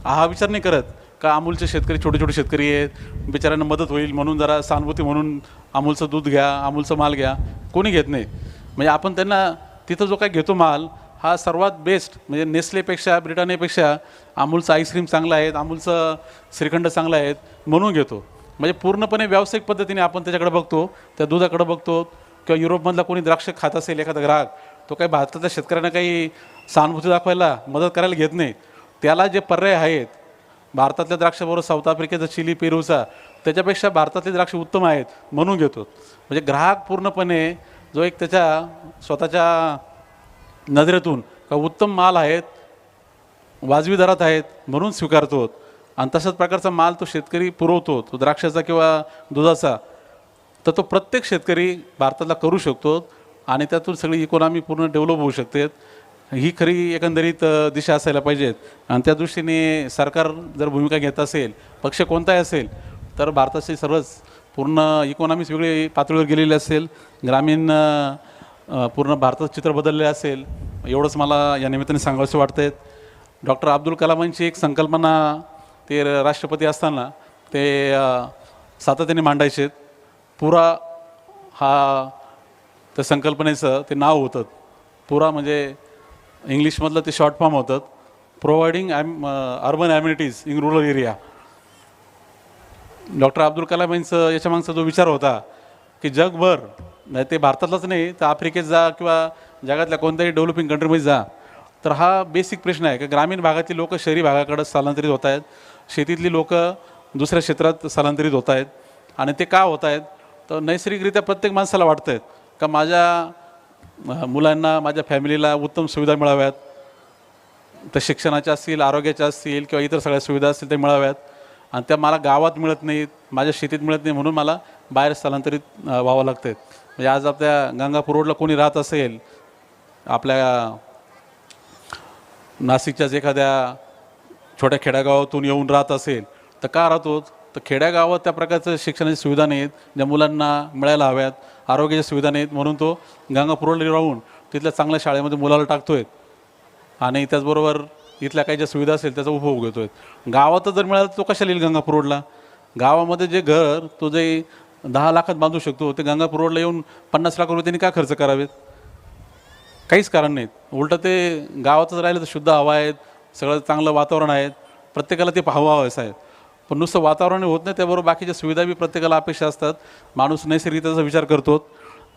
हा विचार नाही करत का अमूलचे शेतकरी छोटे छोटे शेतकरी आहेत, बिचाऱ्यांना मदत होईल म्हणून जरा सहानुभूती म्हणून अमूलचं दूध घ्या, अमूलचं माल घ्या. कोणी घेत नाही. म्हणजे आपण त्यांना तिथं जो काय घेतो माल हा सर्वात बेस्ट, म्हणजे नेस्लेपेक्षा, ब्रिटानियापेक्षा अमूलचं आईस्क्रीम चांगलं आहे, अमूलचं श्रीखंड चांगलं आहेत म्हणून घेतो. म्हणजे पूर्णपणे व्यावसायिक पद्धतीने आपण त्याच्याकडे बघतो, त्या दुधाकडे बघतो. किंवा युरोपमधला कोणी द्राक्ष खात असेल एखादा ग्राहक, तो काही भारतातल्या शेतकऱ्यांना काही सहानुभूती दाखवायला, मदत करायला घेत नाही. त्याला जे पर्याय आहेत भारतातल्या द्राक्षाबरोबर साऊथ आफ्रिकेचा, चिली, पेरूचा, त्याच्यापेक्षा भारतातले द्राक्ष उत्तम आहेत म्हणून घेतो. म्हणजे ग्राहक पूर्णपणे जो एक त्याच्या स्वतःच्या नजरेतून का उत्तम माल आहेत, वाजवी दरात आहेत म्हणून स्वीकारतो. आणि तशाच प्रकारचा माल तो शेतकरी पुरवतो, तो द्राक्षाचा किंवा दुधाचा, तर तो प्रत्येक शेतकरी भारतातला करू शकतो आणि त्यातून सगळी इकॉनॉमी पूर्ण डेव्हलप होऊ शकते. ही खरी एकंदरीत दिशा असायला पाहिजेत. आणि त्या दृष्टीने सरकार जर भूमिका घेत असेल, पक्ष कोणताही असेल, तर भारताची सर्वच पूर्ण इकॉनॉमीच वेगळी पातळीवर गेलेली असेल, ग्रामीण पूर्ण भारताचं चित्र बदलले असेल. एवढंच मला या निमित्ताने सांगावंसं वाटतं. डॉक्टर अब्दुल कलामांची एक संकल्पना ते राष्ट्रपती असताना ते सातत्याने मांडायचे. पुरा हा त्या संकल्पनेचं ते नाव होतं. पुरा म्हणजे इंग्लिशमधलं ते शॉर्ट फॉर्म होतं, providing urban amenities in rural area. Doctor Abdul Kalam यांचं याच्यामागचा जो विचार होता की जगभर, नाही ते भारतातलाच नाही तर आफ्रिकेत जा किंवा जगातल्या कोणत्याही डेव्हलपिंग कंट्रीमध्ये जा, तर हा बेसिक प्रश्न आहे की ग्रामीण भागातील लोक शहरी भागाकडे स्थलांतरित होत आहेत, शेतीतली लोक दुसऱ्या क्षेत्रात स्थलांतरित होत आहेत. आणि ते का होत आहेत? तर नैसर्गिकरित्या प्रत्येक माणसाला वाटतं आहे का माझ्या मुलांना, माझ्या फॅमिलीला उत्तम सुविधा मिळाव्यात, तर शिक्षणाच्या असतील, आरोग्याच्या असतील किंवा इतर सगळ्या सुविधा असतील ते मिळाव्यात. आणि त्या मला गावात मिळत नाहीत, माझ्या शेतीत मिळत नाही, म्हणून मला बाहेर स्थलांतरित व्हावं लागतं. म्हणजे आज आपल्या गंगापूर रोडला कोणी राहत असेल, आपल्या नाशिकच्याच एखाद्या छोट्या खेड्यागावातून येऊन राहत असेल, तर का राहतो? तर खेड्यागावात त्या प्रकारचं शिक्षणाची सुविधा नाहीत ज्या मुलांना मिळायला हव्यात, आरोग्याच्या सुविधा नाहीत, म्हणून तो गंगापूर रोडला राहून तिथल्या चांगल्या शाळेमध्ये मुलाला टाकतोय आणि त्याचबरोबर इथल्या काही ज्या सुविधा असेल त्याचा उपभोग घेतोय. गावातच जर मिळालं तर तो कशाला येईल गंगापूर रोडला? गावामध्ये जे घर तो जे 10 लाखात बांधू शकतो ते गंगापूर रोडला येऊन 50 लाख रुपये त्यांनी का खर्च करावेत? काहीच कारण नाहीत. उलटं ते गावातच राहिलं तर शुद्ध हवा आहेत, सगळं चांगलं वातावरण आहे, प्रत्येकाला ते पाहावं असं आहे. पण नुसतं वातावरण होत नाही, त्याबरोबर बाकीच्या सुविधा बी प्रत्येकाला अपेक्षा असतात. माणूस नैसर्गिक त्याचा विचार करतो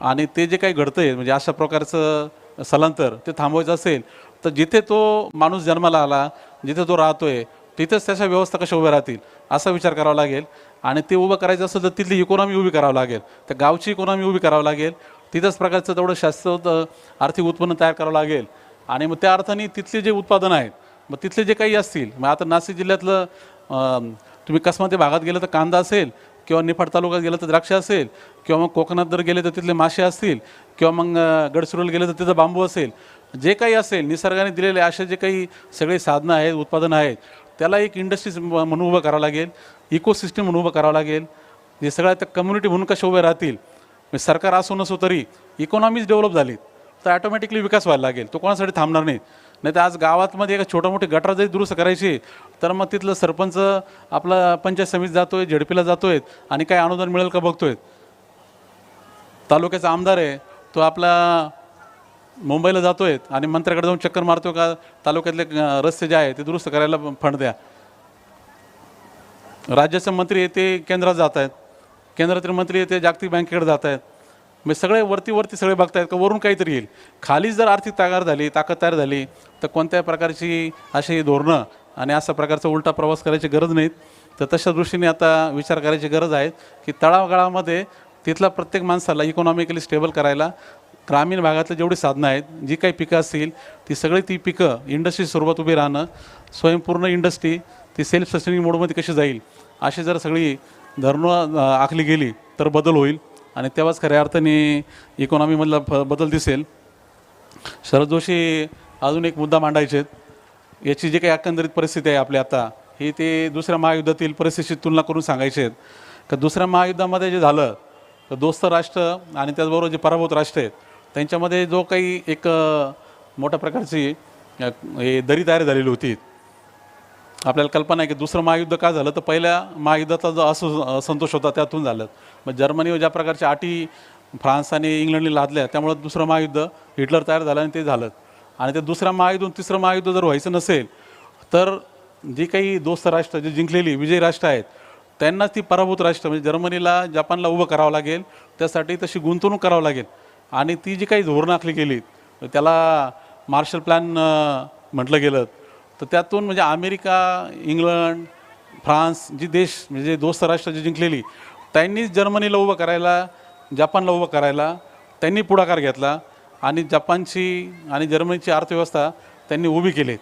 आणि ते जे काही घडतं आहे म्हणजे अशा प्रकारचं स्थलांतर ते थांबवायचं असेल तर जिथे तो माणूस जन्माला आला, जिथे तो राहतोय तिथंच त्याच्या व्यवस्था कशा उभ्या राहतील असा विचार करावा लागेल. आणि ते उभं करायचं असेल तर तिथली इकॉनॉमी उभी करावं लागेल, त्या गावची इकॉनॉमी उभी करावं लागेल, तिथंच प्रकारचं तेवढं शाश्वत आर्थिक उत्पन्न तयार करावं लागेल. आणि मग त्या अर्थाने तिथले जे उत्पादनं आहेत मग तिथले जे काही असतील, मग आता नाशिक जिल्ह्यातलं तुम्ही कसमाते भागात गेलं तर कांदा असेल, किंवा निफाड तालुक्यात गेलं तर द्राक्ष असेल, किंवा मग कोकणात जर गेले तर तिथले मासे असतील, किंवा मग गडचिरोलीला गेलं तर तिथं बांबू असेल, जे काही असेल निसर्गाने दिलेले असे जे काही सगळे साधनं आहेत, उत्पादनं आहेत, त्याला एक इंडस्ट्रीज म्हणून उभं करावं लागेल, इकोसिस्टम म्हणून उभं करावं लागेल. जे सगळ्या त्या कम्युनिटी म्हणून कशा उभ्या राहतील, म्हणजे सरकार असो नसो तरी इकॉनॉमीज डेव्हलप झाली तर ॲटोमॅटिकली विकास व्हायला लागेल. तो कोणासाठी थांबणार नाही. नाही तर आज गावातमध्ये एक छोटा मोठी गटार जरी दुरुस्त करायची तर मग तिथलं सरपंच आपला पंचायत समिती जातोय, झेडपीला जातोय आणि काय अनुदान मिळेल का बघतोय. तालुक्याचा आमदार आहे तो आपला मुंबईला जातोय आणि मंत्र्याकडे जाऊन चक्कर मारतोय का तालुक्यातले रस्ते जे आहे ते दुरुस्त करायला फंड द्या. राज्याचे मंत्री आहे ते केंद्रात जात आहेत, केंद्रातील मंत्री आहे ते जागतिक बँकेकडे जात आहेत. म्हणजे सगळे वरती सगळे बघतायत का वरून काहीतरी येईल. खाली जर आर्थिक ताकद तयार झाली तर कोणत्याही प्रकारची अशी धोरणं आणि अशा प्रकारचा उलटा प्रवास करायची गरज नाहीत. तर तशा दृष्टीने आता विचार करायची गरज आहे की तळागाळामध्ये तिथला प्रत्येक माणसाला इकॉनॉमिकली स्टेबल करायला ग्रामीण भागातली जेवढी साधनं आहेत, जी काही पिकं असतील ती सगळी ती पिकं इंडस्ट्री स्वरूपात उभी राहणं, स्वयंपूर्ण इंडस्ट्री ती सेल्फ सस्टेनिंग मोडमध्ये कशी जाईल अशी जर सगळी धोरणं आखली गेली तर बदल होईल आणि तेव्हाच खऱ्या अर्थाने इकॉनॉमीमधला बदल दिसेल. शरद जोशी अजून एक मुद्दा मांडायचे आहेत. याची जी काही एकंदरीत परिस्थिती आहे आपली आता ही ते दुसऱ्या महायुद्धातील परिस्थितीची तुलना करून सांगायचे आहेत का दुसऱ्या महायुद्धामध्ये जे झालं तर दोस्त राष्ट्र आणि त्याचबरोबर जे पराभूत राष्ट्र आहेत त्यांच्यामध्ये जो काही एक मोठ्या प्रकारची हे दरी तयार झालेली होती. आपल्याला कल्पना आहे की दुसरं महायुद्ध का झालं तर पहिल्या महायुद्धाचा जो असंतोष होता त्यातून झालं. मग जर्मनीवर ज्या प्रकारच्या अटी फ्रान्स आणि इंग्लंडने लादल्या त्यामुळे दुसरं महायुद्ध हिटलर तयार झालं आणि ते झालं. आणि ते दुसऱ्या महायुद्ध तिसरं महायुद्ध जर व्हायचं नसेल तर जी काही दोस्त राष्ट्र जी जिंकलेली विजयी राष्ट्र आहेत त्यांना ती पराभूत राष्ट्र म्हणजे जर्मनीला जपानला उभं करावं लागेल. त्यासाठी तशी गुंतवणूक करावं लागेल आणि ती जी काही धोरणं आखली गेली त्याला मार्शल प्लॅन म्हटलं गेलं. तर त्यातून म्हणजे अमेरिका, इंग्लंड, फ्रान्स जी देश म्हणजे दोस्त राष्ट्र जी जिंकलेली त्यांनीच जर्मनीला उभं करायला, जपानला उभं करायला त्यांनी पुढाकार घेतला आणि जपानची आणि जर्मनीची अर्थव्यवस्था त्यांनी उभी केली.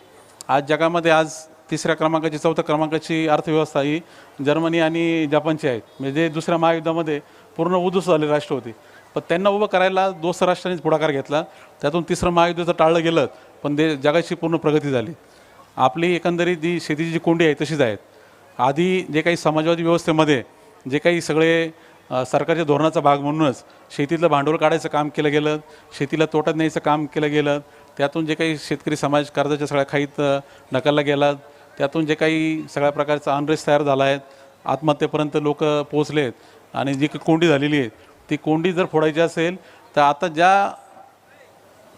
आज जगामध्ये आज तिसऱ्या क्रमांकाची, चौथ्या क्रमांकाची अर्थव्यवस्था ही जर्मनी आणि जपानची आहे. म्हणजे दुसऱ्या महायुद्धामध्ये पूर्ण उद्धूस झालेली राष्ट्र होती. पण त्यांना उभं करायला दोस्त राष्ट्रांनीच पुढाकार घेतला. त्यातून तिसरं महायुद्ध तर टाळलं गेलं पण जगाची पूर्ण प्रगती झाली. आपली एकंदरीत जी शेतीची जी कोंडी आहे तशीच आहेत. आधी जे काही समाजवादी व्यवस्थेमध्ये जे काही सगळे सरकारच्या धोरणाचा भाग म्हणूनच शेतीतलं भांडवल काढायचं काम केलं गेलं, शेतीला तोट्यात न्यायचं काम केलं गेलं, त्यातून जे काही शेतकरी समाज कर्जाच्या सगळ्या खाईत ढकलला गेला, त्यातून जे काही सगळ्या प्रकारचा अनरेस्ट तयार झाला आहे, आत्महत्येपर्यंत लोक पोहोचले आहेत आणि जी काही कोंडी झालेली आहे ती कोंडी जर फोडायची असेल तर आता ज्या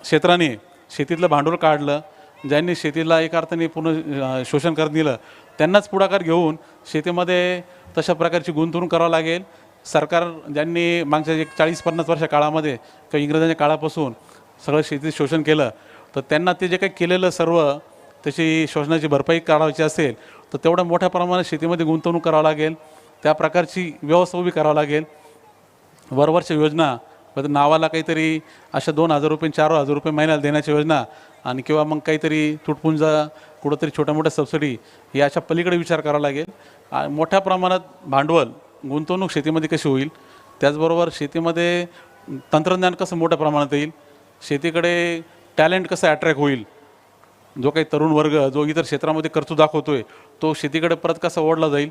क्षेत्राने शेतीतलं भांडवल काढलं, ज्यांनी शेतीला एक अर्थाने पूर्ण शोषण करत दिलं त्यांनाच पुढाकार घेऊन शेतीमध्ये तशा प्रकारची गुंतवणूक करावं लागेल. सरकार ज्यांनी मागच्या एक 40-50 वर्षा काळामध्ये किंवा इंग्रजांच्या काळापासून सगळं शेतीचं शोषण केलं तर त्यांना ते जे काही केलेलं सर्व त्याची शोषणाची भरपाई काढायची असेल तर तेवढ्या मोठ्या प्रमाणात शेतीमध्ये गुंतवणूक करावं लागेल. त्या प्रकारची व्यवस्था उभी करावं लागेल. वरवरच्या योजना नावाला काहीतरी अशा 2,000 रुपये 4,000 रुपये महिन्याला देण्याच्या योजना आणि किंवा मग काहीतरी तुटपुंजा कुठंतरी छोट्या मोठ्या सबसिडी या अशा पलीकडे विचार करावा लागेल. मोठ्या प्रमाणात भांडवल गुंतवणूक शेतीमध्ये कशी होईल, त्याचबरोबर शेतीमध्ये तंत्रज्ञान कसं मोठ्या प्रमाणात येईल, शेतीकडे टॅलेंट कसं अट्रॅक्ट होईल, जो काही तरुण वर्ग जो इतर क्षेत्रामध्ये कर्तृत्व दाखवतोय तो शेतीकडे परत कसा ओढला जाईल,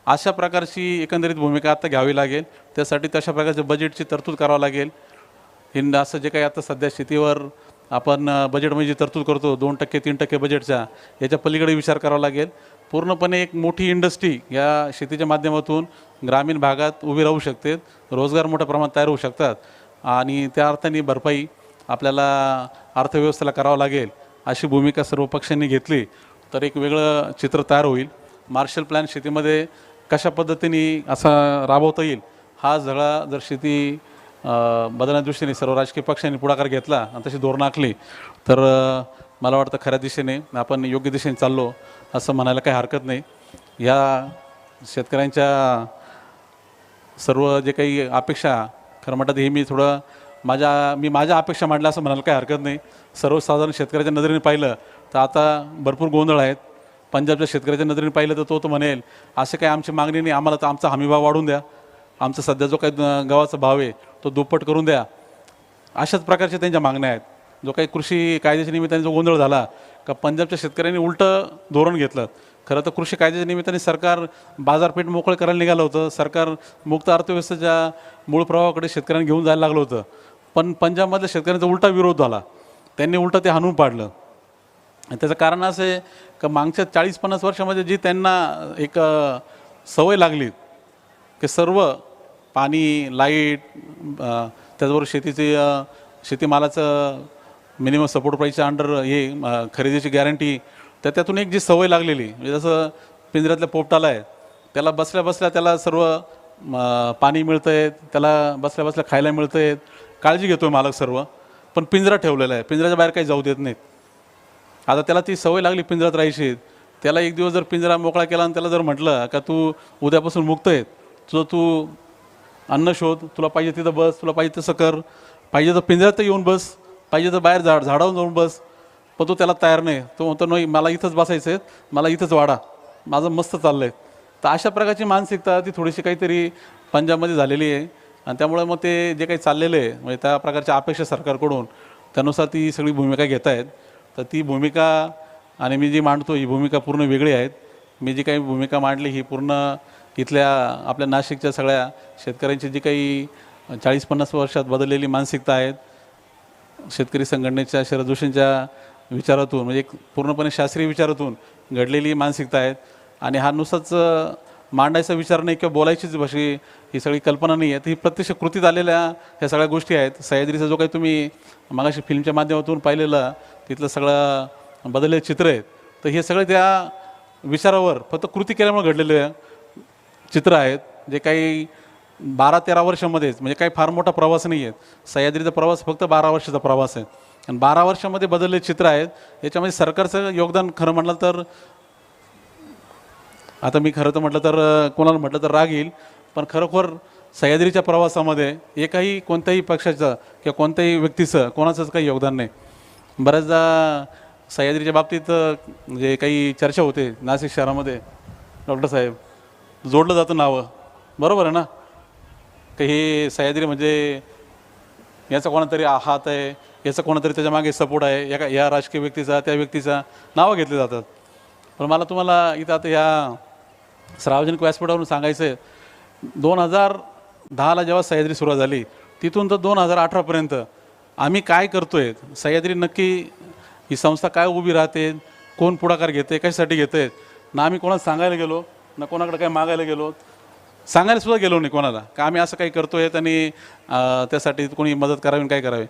अशा प्रकारची एकंदरीत भूमिका आता घ्यावी लागेल. त्यासाठी तशा प्रकारच्या बजेटची तरतूद करावं लागेल. हिंद असं जे काही आता सध्या शेतीवर आपण बजेटमध्ये जी तरतूद करतो 2%, 3% बजेटचा, याच्या पलीकडे विचार करावा लागेल. पूर्णपणे एक मोठी इंडस्ट्री या शेतीच्या माध्यमातून ग्रामीण भागात उभी राहू शकते, रोजगार मोठ्या प्रमाणात तयार होऊ शकतात आणि त्या अर्थाने भरपाई आपल्याला अर्थव्यवस्थेला करावं लागेल अशी भूमिका सर्व पक्षांनी घेतली तर एक वेगळं चित्र तयार होईल. मार्शल प्लॅन शेतीमध्ये कशा पद्धतीने असा राबवता येईल हा सगळा जर शेती बदलण्याच्या दृष्टीने सर्व राजकीय पक्षांनी पुढाकार घेतला आणि तशी धोरणं आखली तर मला वाटतं खऱ्या दिशेने आपण योग्य दिशेने चाललो असं म्हणायला काही हरकत नाही. या शेतकऱ्यांच्या सर्व जे काही अपेक्षा खरं म्हणतात हे मी थोडं माझ्या अपेक्षा मांडल्या असं म्हणायला काही हरकत नाही. सर्वसाधारण शेतकऱ्याच्या नजरेने पाहिलं तर आता भरपूर गोंधळ आहेत. पंजाबच्या शेतकऱ्याच्या नजरेने पाहिलं तर तो म्हणेल असे काही आमची मागणी नाही, आम्हाला तर आमचा हमीभाव वाढून द्या, आमचा सध्या जो काही गव्हाचा भाव आहे तो दुप्पट करून द्या. अशाच प्रकारच्या त्यांच्या मागण्या आहेत. जो काही कृषी कायद्याच्या निमित्ताने जो गोंधळ झाला का पंजाबच्या शेतकऱ्यांनी उलटं धोरण घेतलं. खरं तर कृषी कायद्याच्या निमित्ताने सरकार बाजारपेठ मोकळे करायला निघालं होतं. सरकार मुक्त अर्थव्यवस्थेच्या मूळ प्रवाहाकडे शेतकऱ्यांना घेऊन जायला लागलं होतं. पण पंजाबमधल्या शेतकऱ्यांचा उलटा विरोध झाला. त्यांनी उलटं ते हाणून पाडलं. आणि त्याचं कारण असं आहे का मागच्या 40-50 वर्षामध्ये जी त्यांना एक सवय लागली की सर्व पाणी, लाईट, त्याचबरोबर शेतीमालाचं मिनिमम सपोर्ट प्राईसच्या अंडर हे खरेदीची गॅरंटी, त्यातून एक जी सवय लागलेली म्हणजे जसं पिंजऱ्यातल्या पोपटाला आहे त्याला बसल्या बसल्या त्याला सर्व पाणी मिळतं आहे, त्याला बसल्या बसल्या खायला मिळतं आहे, काळजी घेतो आहे मालक सर्व, पण पिंजरा ठेवलेला आहे, पिंजऱ्याच्या बाहेर काही जाऊ देत नाहीत. आता त्याला ती सवय लागली पिंजऱ्यात राहायची. त्याला एक दिवस जर पिंजरा मोकळा केला आणि त्याला जर म्हटलं का तू उद्यापासून मुक्त आहे, तू अन्न शोध, तुला पाहिजे तिथं बस, तुला पाहिजे तसं कर, पाहिजे तर पिंजऱ्यात येऊन बस, पाहिजे तर बाहेर झाडावून जाऊन बस, पण तो त्याला तयार नाही. तो म्हणतो नाही मला इथंच बसायचं आहे, मला इथंच वाढा, माझं मस्त चाललं आहे. तर अशा प्रकारची मानसिकता ती थोडीशी काहीतरी पंजाबमध्ये झालेली आहे आणि त्यामुळे मग ते जे काही चाललेलं आहे म्हणजे त्या प्रकारच्या अपेक्षा सरकारकडून त्यानुसार ती सगळी भूमिका घेत आहेत. तर ती भूमिका आणि मी जी मांडतो ही भूमिका पूर्ण वेगळी आहेत. मी जी काही भूमिका मांडली ही पूर्ण इथल्या आपल्या नाशिकच्या सगळ्या शेतकऱ्यांची जी काही 40-50 वर्षात बदललेली मानसिकता आहेत, शेतकरी संघटनेच्या शरद जोशींच्या विचारातून म्हणजे एक पूर्णपणे शास्त्रीय विचारातून घडलेली मानसिकता आहेत. आणि हा नुसताच मांडायचा विचार नाही किंवा बोलायचीच भाषा ही सगळी कल्पना नाही आहे. ही प्रत्यक्ष कृतीत आलेल्या ह्या सगळ्या गोष्टी आहेत. सह्याद्रीचा जो काही तुम्ही मगाशी फिल्मच्या माध्यमातून पाहिलेलं तिथलं सगळं बदललेलं चित्र आहे, तर हे सगळे त्या विचारावर फक्त कृती केल्यामुळे घडलेले चित्र आहेत. जे काही 12-13 वर्षामध्येच म्हणजे काही फार मोठा प्रवास नाही आहे. सह्याद्रीचा प्रवास फक्त 12 वर्षाचा प्रवास आहे आणि 12 वर्षामध्ये बदललेले चित्र आहेत. याच्यामध्ये सरकारचं योगदान खरं म्हटलं तर आता मी खरं तर म्हटलं तर कोणाला म्हटलं तर राग येईल, पण खरोखर सह्याद्रीच्या प्रवासामध्ये एकही कोणत्याही पक्षाचं किंवा कोणत्याही व्यक्तीचं कोणाचंच काही योगदान नाही. बऱ्याचदा सह्याद्रीच्या बाबतीत जे काही चर्चा होते नाशिक शहरामध्ये, डॉक्टर साहेब जोडलं जातं नावं, बरोबर आहे ना, की हे सह्याद्री म्हणजे याचा कोणातरी हात आहे, याचा कोणातरी त्याच्या मागे सपोर्ट आहे, या राजकीय व्यक्तीचा त्या व्यक्तीचा नावं घेतले जातात. पण मला तुम्हाला इथं आता या सार्वजनिक व्यासपीठावरून सांगायचं आहे, 2010ला जेव्हा सह्याद्री सुरुवात झाली तिथून तर 2018पर्यंत आम्ही काय करतो आहे, सह्याद्री नक्की ही संस्था काय उभी राहते, कोण पुढाकार घेते, कशासाठी घेते, ना आम्ही कोणाला सांगायला गेलो ना कोणाकडे काय मागायला गेलो, सांगायला सुद्धा गेलो नाही कोणाला का आम्ही असं काही करतो आहे आणि त्यासाठी कोणी मदत करावी काय करावी.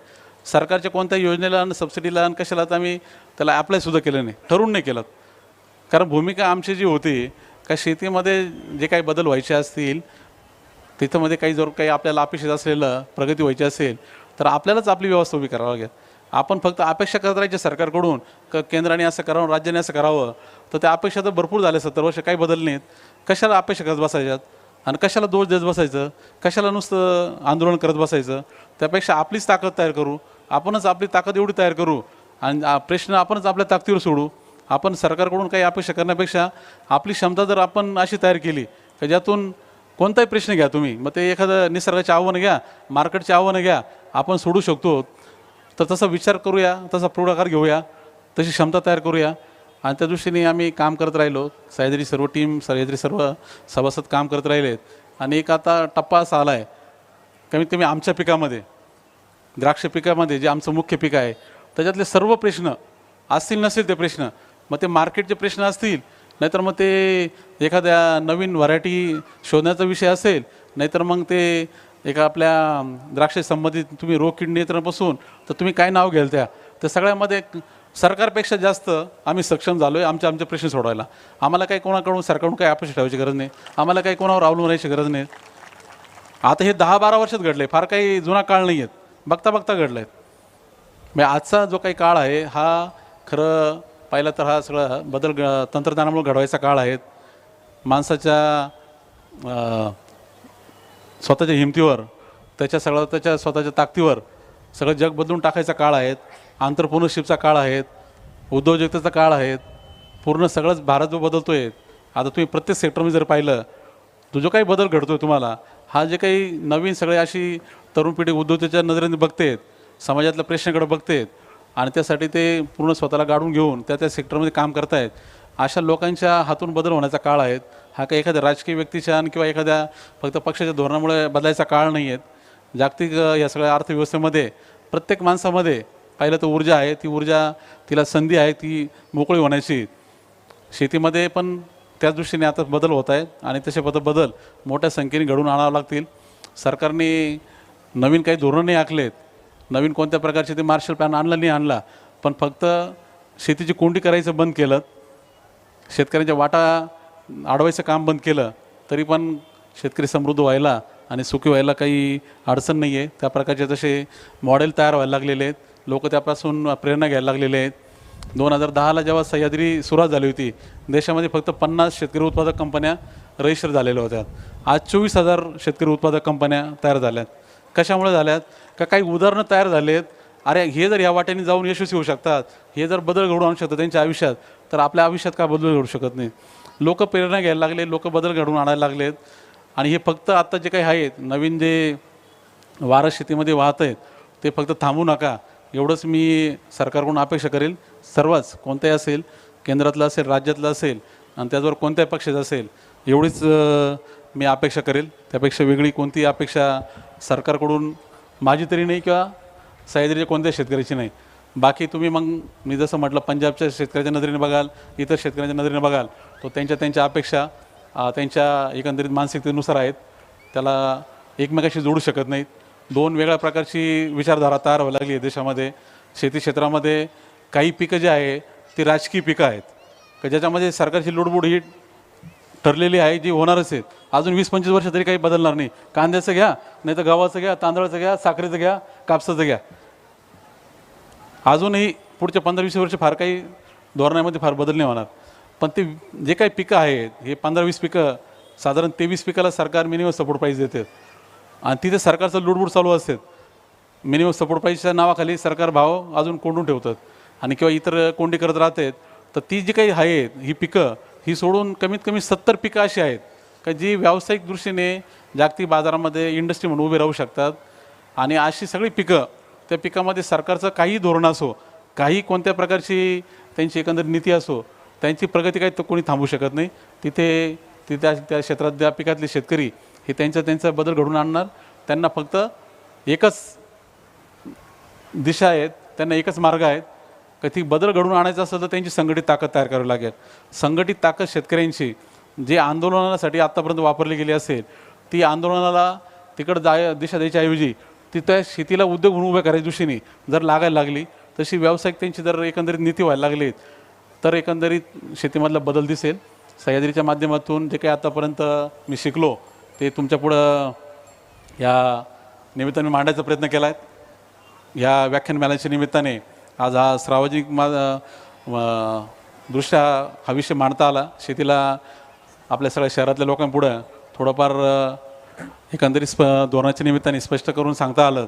सरकारच्या कोणत्याही योजनेला आणि सबसिडीला आणि कशाला तर आम्ही त्याला अप्लायसुद्धा केलं नाही, ठरवून नाही केलं. कारण भूमिका आमची जी होती का शेतीमध्ये जे काही बदल व्हायचे असतील तिथंमध्ये काही जर काही आपल्याला अपेक्षित असलेलं प्रगती व्हायची असेल तर आपल्यालाच आपली व्यवस्था उभी करावी लागेल. आपण फक्त अपेक्षा करत राहायच्या सरकारकडून का केंद्राने असं करावं, राज्याने असं करावं, तर त्या अपेक्षा तर भरपूर झाल्या. 70 वर्ष काही बदल नाहीत. कशाला अपेक्षा करत बसायच्यात आणि कशाला दोष देत बसायचं, कशाला नुसतं आंदोलन करत बसायचं. त्यापेक्षा आपलीच ताकद तयार करू, आपणच आपली ताकद एवढी तयार करू आणि प्रश्न आपणच आपल्या ताकदीवर सोडू. आपण सरकारकडून काही अपेक्षा करण्यापेक्षा आपली क्षमता जर आपण अशी तयार केली की ज्यातून कोणताही प्रश्न घ्या तुम्ही, मग ते एखादं निसर्गाचे आव्हानं घ्या, मार्केटचे आव्हानं घ्या, आपण सोडू शकतो. तर तसा विचार करूया, तसा पुढाकार घेऊया, तशी क्षमता तयार करूया आणि त्या दृष्टीने आम्ही काम करत राहिलो. सह्याद्री सर्व टीम, सह्याद्री सर्व सभासद काम करत राहिलेत आणि एक आता टप्पा असा आला आहे कमीत कमी आमच्या पिकामध्ये, द्राक्ष पिकामध्ये जे आमचं मुख्य पीक आहे त्याच्यातले सर्व प्रश्न असतील नसतील ते प्रश्न, मग ते मार्केटचे प्रश्न असतील नाहीतर मग ते एखाद्या नवीन व्हरायटी शोधण्याचा विषय असेल, नाहीतर मग ते एका आपल्या द्राक्ष संबंधित तुम्ही रोग कीड नियंत्रणापासून तर तुम्ही काय नाव घ्याल त्या सगळ्यामध्ये सरकारपेक्षा जास्त आम्ही सक्षम झालो आहे आमचे प्रश्न सोडवायला. आम्हाला काही कोणाकडून सरकारकडून काही अपेक्षा ठेवायची गरज नाही, आम्हाला काही कोणावर अवलंबून राहायची गरज नाही. आता हे 10-12 वर्षात घडले, फार काही जुना काळ नाही आहेत, बघता बघता घडलं आहेत. म्हणजे आजचा जो काही काळ आहे हा खरं पाहिलं तर हा सगळा बदल तंत्रज्ञानामुळे घडवायचा काळ आहे. माणसाच्या स्वतःच्या हिमतीवर त्याच्या स्वतःच्या ताकदीवर सगळं जग बदलून टाकायचा काळ आहे. आंतरप्रोनरशिपचा काळ आहे, उद्योजकतेचा काळ आहे. पूर्ण सगळंच भारत जो बदलतो आहे. आता तुम्ही प्रत्येक सेक्टरमध्ये जर पाहिलं तो जो काही बदल घडतो आहे तुम्हाला, हा जे काही नवीन सगळे अशी तरुण पिढी उद्योजकाच्या नजरेने बघतेत, समाजातल्या प्रश्नाकडे बघतेत आणि त्यासाठी ते पूर्ण स्वतःला गाडून घेऊन त्या सेक्टरमध्ये काम करतायत. अशा लोकांच्या हातून बदल होण्याचा काळ आहे. हा काही एखाद्या राजकीय व्यक्तीच्या किंवा एखाद्या फक्त पक्षाच्या धोरणामुळे बदलायचा काळ नाही आहे. जागतिक या सगळ्या अर्थव्यवस्थेमध्ये प्रत्येक माणसामध्ये पाहिलं तर ऊर्जा आहे, ती ऊर्जा तिला संधी आहे ती मोकळी होण्याची. शेतीमध्ये पण त्याच दृष्टीने आता बदल होत आहेत आणि तसे बदल मोठ्या संख्येने घडून आणावं लागतील. सरकारने नवीन काही धोरणं नाही आखलेत, नवीन कोणत्या प्रकारचे ते मार्शल प्लॅन आणला, पण फक्त शेतीची कोंडी करायचं बंद केलं, शेतकऱ्यांच्या वाटा अडवायचं काम बंद केलं, तरी पण शेतकरी समृद्ध व्हायला आणि सुखी व्हायला काही अडचण नाही आहे. त्या प्रकारचे तसे मॉडेल तयार व्हायला लागलेले आहेत, लोक त्यापासून प्रेरणा घ्यायला लागलेले आहेत. 2010ला जेव्हा सह्याद्री सुरुवात झाली होती, देशामध्ये फक्त 50 शेतकरी उत्पादक कंपन्या रजिस्टर झालेल्या होत्या. आज 24,000 शेतकरी उत्पादक कंपन्या तयार झाल्यात. कशामुळे झाल्यात? का काही उदाहरणं तयार झालेत. अरे हे जर या वाट्याने जाऊन यशस्वी होऊ शकतात, हे जर बदल घडवून आणू शकतात त्यांच्या आयुष्यात, तर आपल्या आयुष्यात का बदल घडू शकत नाही? लोक प्रेरणा घ्यायला लागले, लोक बदल घडवून आणायला लागलेत. आणि हे फक्त आत्ता जे काही आहेत नवीन जे वारं शेतीमध्ये वाहत आहेत ते फक्त थांबू नका, एवढंच मी सरकारकडून अपेक्षा करेल. सर्वच कोणत्याही असेल, केंद्रातलं असेल, राज्यातलं असेल आणि त्याचबरोबर कोणत्याही पक्षाचं असेल, एवढीच मी अपेक्षा करेल. त्यापेक्षा वेगळी कोणती अपेक्षा सरकारकडून माझी तरी नाही किंवा सह्याद्रीच्या कोणत्याही शेतकऱ्याची नाही. बाकी तुम्ही मग मी जसं म्हटलं पंजाबच्या शेतकऱ्याच्या नजरेने बघाल, इतर शेतकऱ्यांच्या नजरेने बघाल, तो त्यांच्या अपेक्षा त्यांच्या एकंदरीत मानसिकतेनुसार आहेत, त्याला एकमेकाशी जोडू शकत नाहीत. दोन वेगळ्या प्रकारची विचारधारा तयार व्हायला लागली आहे देशामध्ये. शेती क्षेत्रामध्ये काही पिकं जे आहे ती राजकीय पिकं आहेत का ज्याच्यामध्ये सरकारची लुडबुड ही ठरलेली आहे, जी होणारच आहेत. अजून 20-25 वर्ष तरी काही बदलणार नाही. कांद्याचं घ्या, नाही तर गव्हाचं घ्या, तांदळाचं घ्या, साखरेचं घ्या, कापसाचं घ्या. अजूनही पुढच्या 15-20 वर्ष फार काही धोरणामध्ये फार बदल नाही होणार. पण ते जे काही पिकं आहेत हे 15-20 पिकं साधारण 23 पिकाला सरकार मिनिमम सपोर्ट प्राईस देते आणि तिथे सरकारचं लुडबुड चालू असते. मिनिमम सपोर्ट प्राईसच्या नावाखाली सरकार भाव अजून कोंडून ठेवतात आणि किंवा इतर कोंडी करत राहतात. तर ती जी काही आहेत ही पिकं ही सोडून कमीत कमी 70 पिकं अशी आहेत का जी व्यावसायिक दृष्टीने जागतिक बाजारामध्ये इंडस्ट्री म्हणून उभे राहू शकतात. आणि अशी सगळी पिकं, त्या पिकामध्ये सरकारचं काही धोरण असो, काही कोणत्या प्रकारची त्यांची एकंदर नीती असो, त्यांची प्रगती काही तर कोणी थांबू शकत नाही. त्या क्षेत्रात त्या पिकातले शेतकरी हे त्यांचा बदल घडवून आणणार. त्यांना फक्त एकच दिशा आहेत, त्यांना एकच मार्ग आहेत का ती बदल घडवून आणायचा असेल तर त्यांची संघटित ताकद तयार करावी लागेल. संघटित ताकद शेतकऱ्यांची जे आंदोलनासाठी आत्तापर्यंत वापरली गेली असेल, ती आंदोलनाला तिकडं दिशा द्यायच्या ऐवजी ती त्या शेतीला उद्योग म्हणून उभ्या करायच्या दृष्टीने जर लागायला लागली, तशी व्यावसायिक त्यांची जर एकंदरीत नीती व्हायला लागली, तर एकंदरीत शेतीमधला बदल दिसेल. सह्याद्रीच्या माध्यमातून जे काही आतापर्यंत मी शिकलो ते तुमच्यापुढं या निमित्ताने मांडायचा प्रयत्न केला आहे. ह्या व्याख्यानमालेच्या निमित्ताने आज हा सार्वजनिक दृष्ट्या हा विषय मांडता आला. शेतीला आपल्या सगळ्या शहरातल्या लोकांपुढं थोडंफार एकंदरीत धोरणाच्या निमित्ताने स्पष्ट करून सांगता आलं.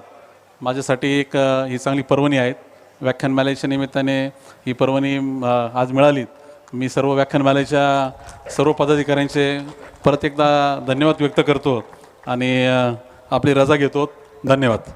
माझ्यासाठी एक ही चांगली पर्वणी आहे. व्याख्यानमालेच्या निमित्ताने ही पर्वणी आज मिळाली. मी सर्व व्याख्यानमालेच्या सर्व पदाधिकाऱ्यांचे परत एकदा धन्यवाद व्यक्त करतो आणि आपली रजा घेतो. धन्यवाद.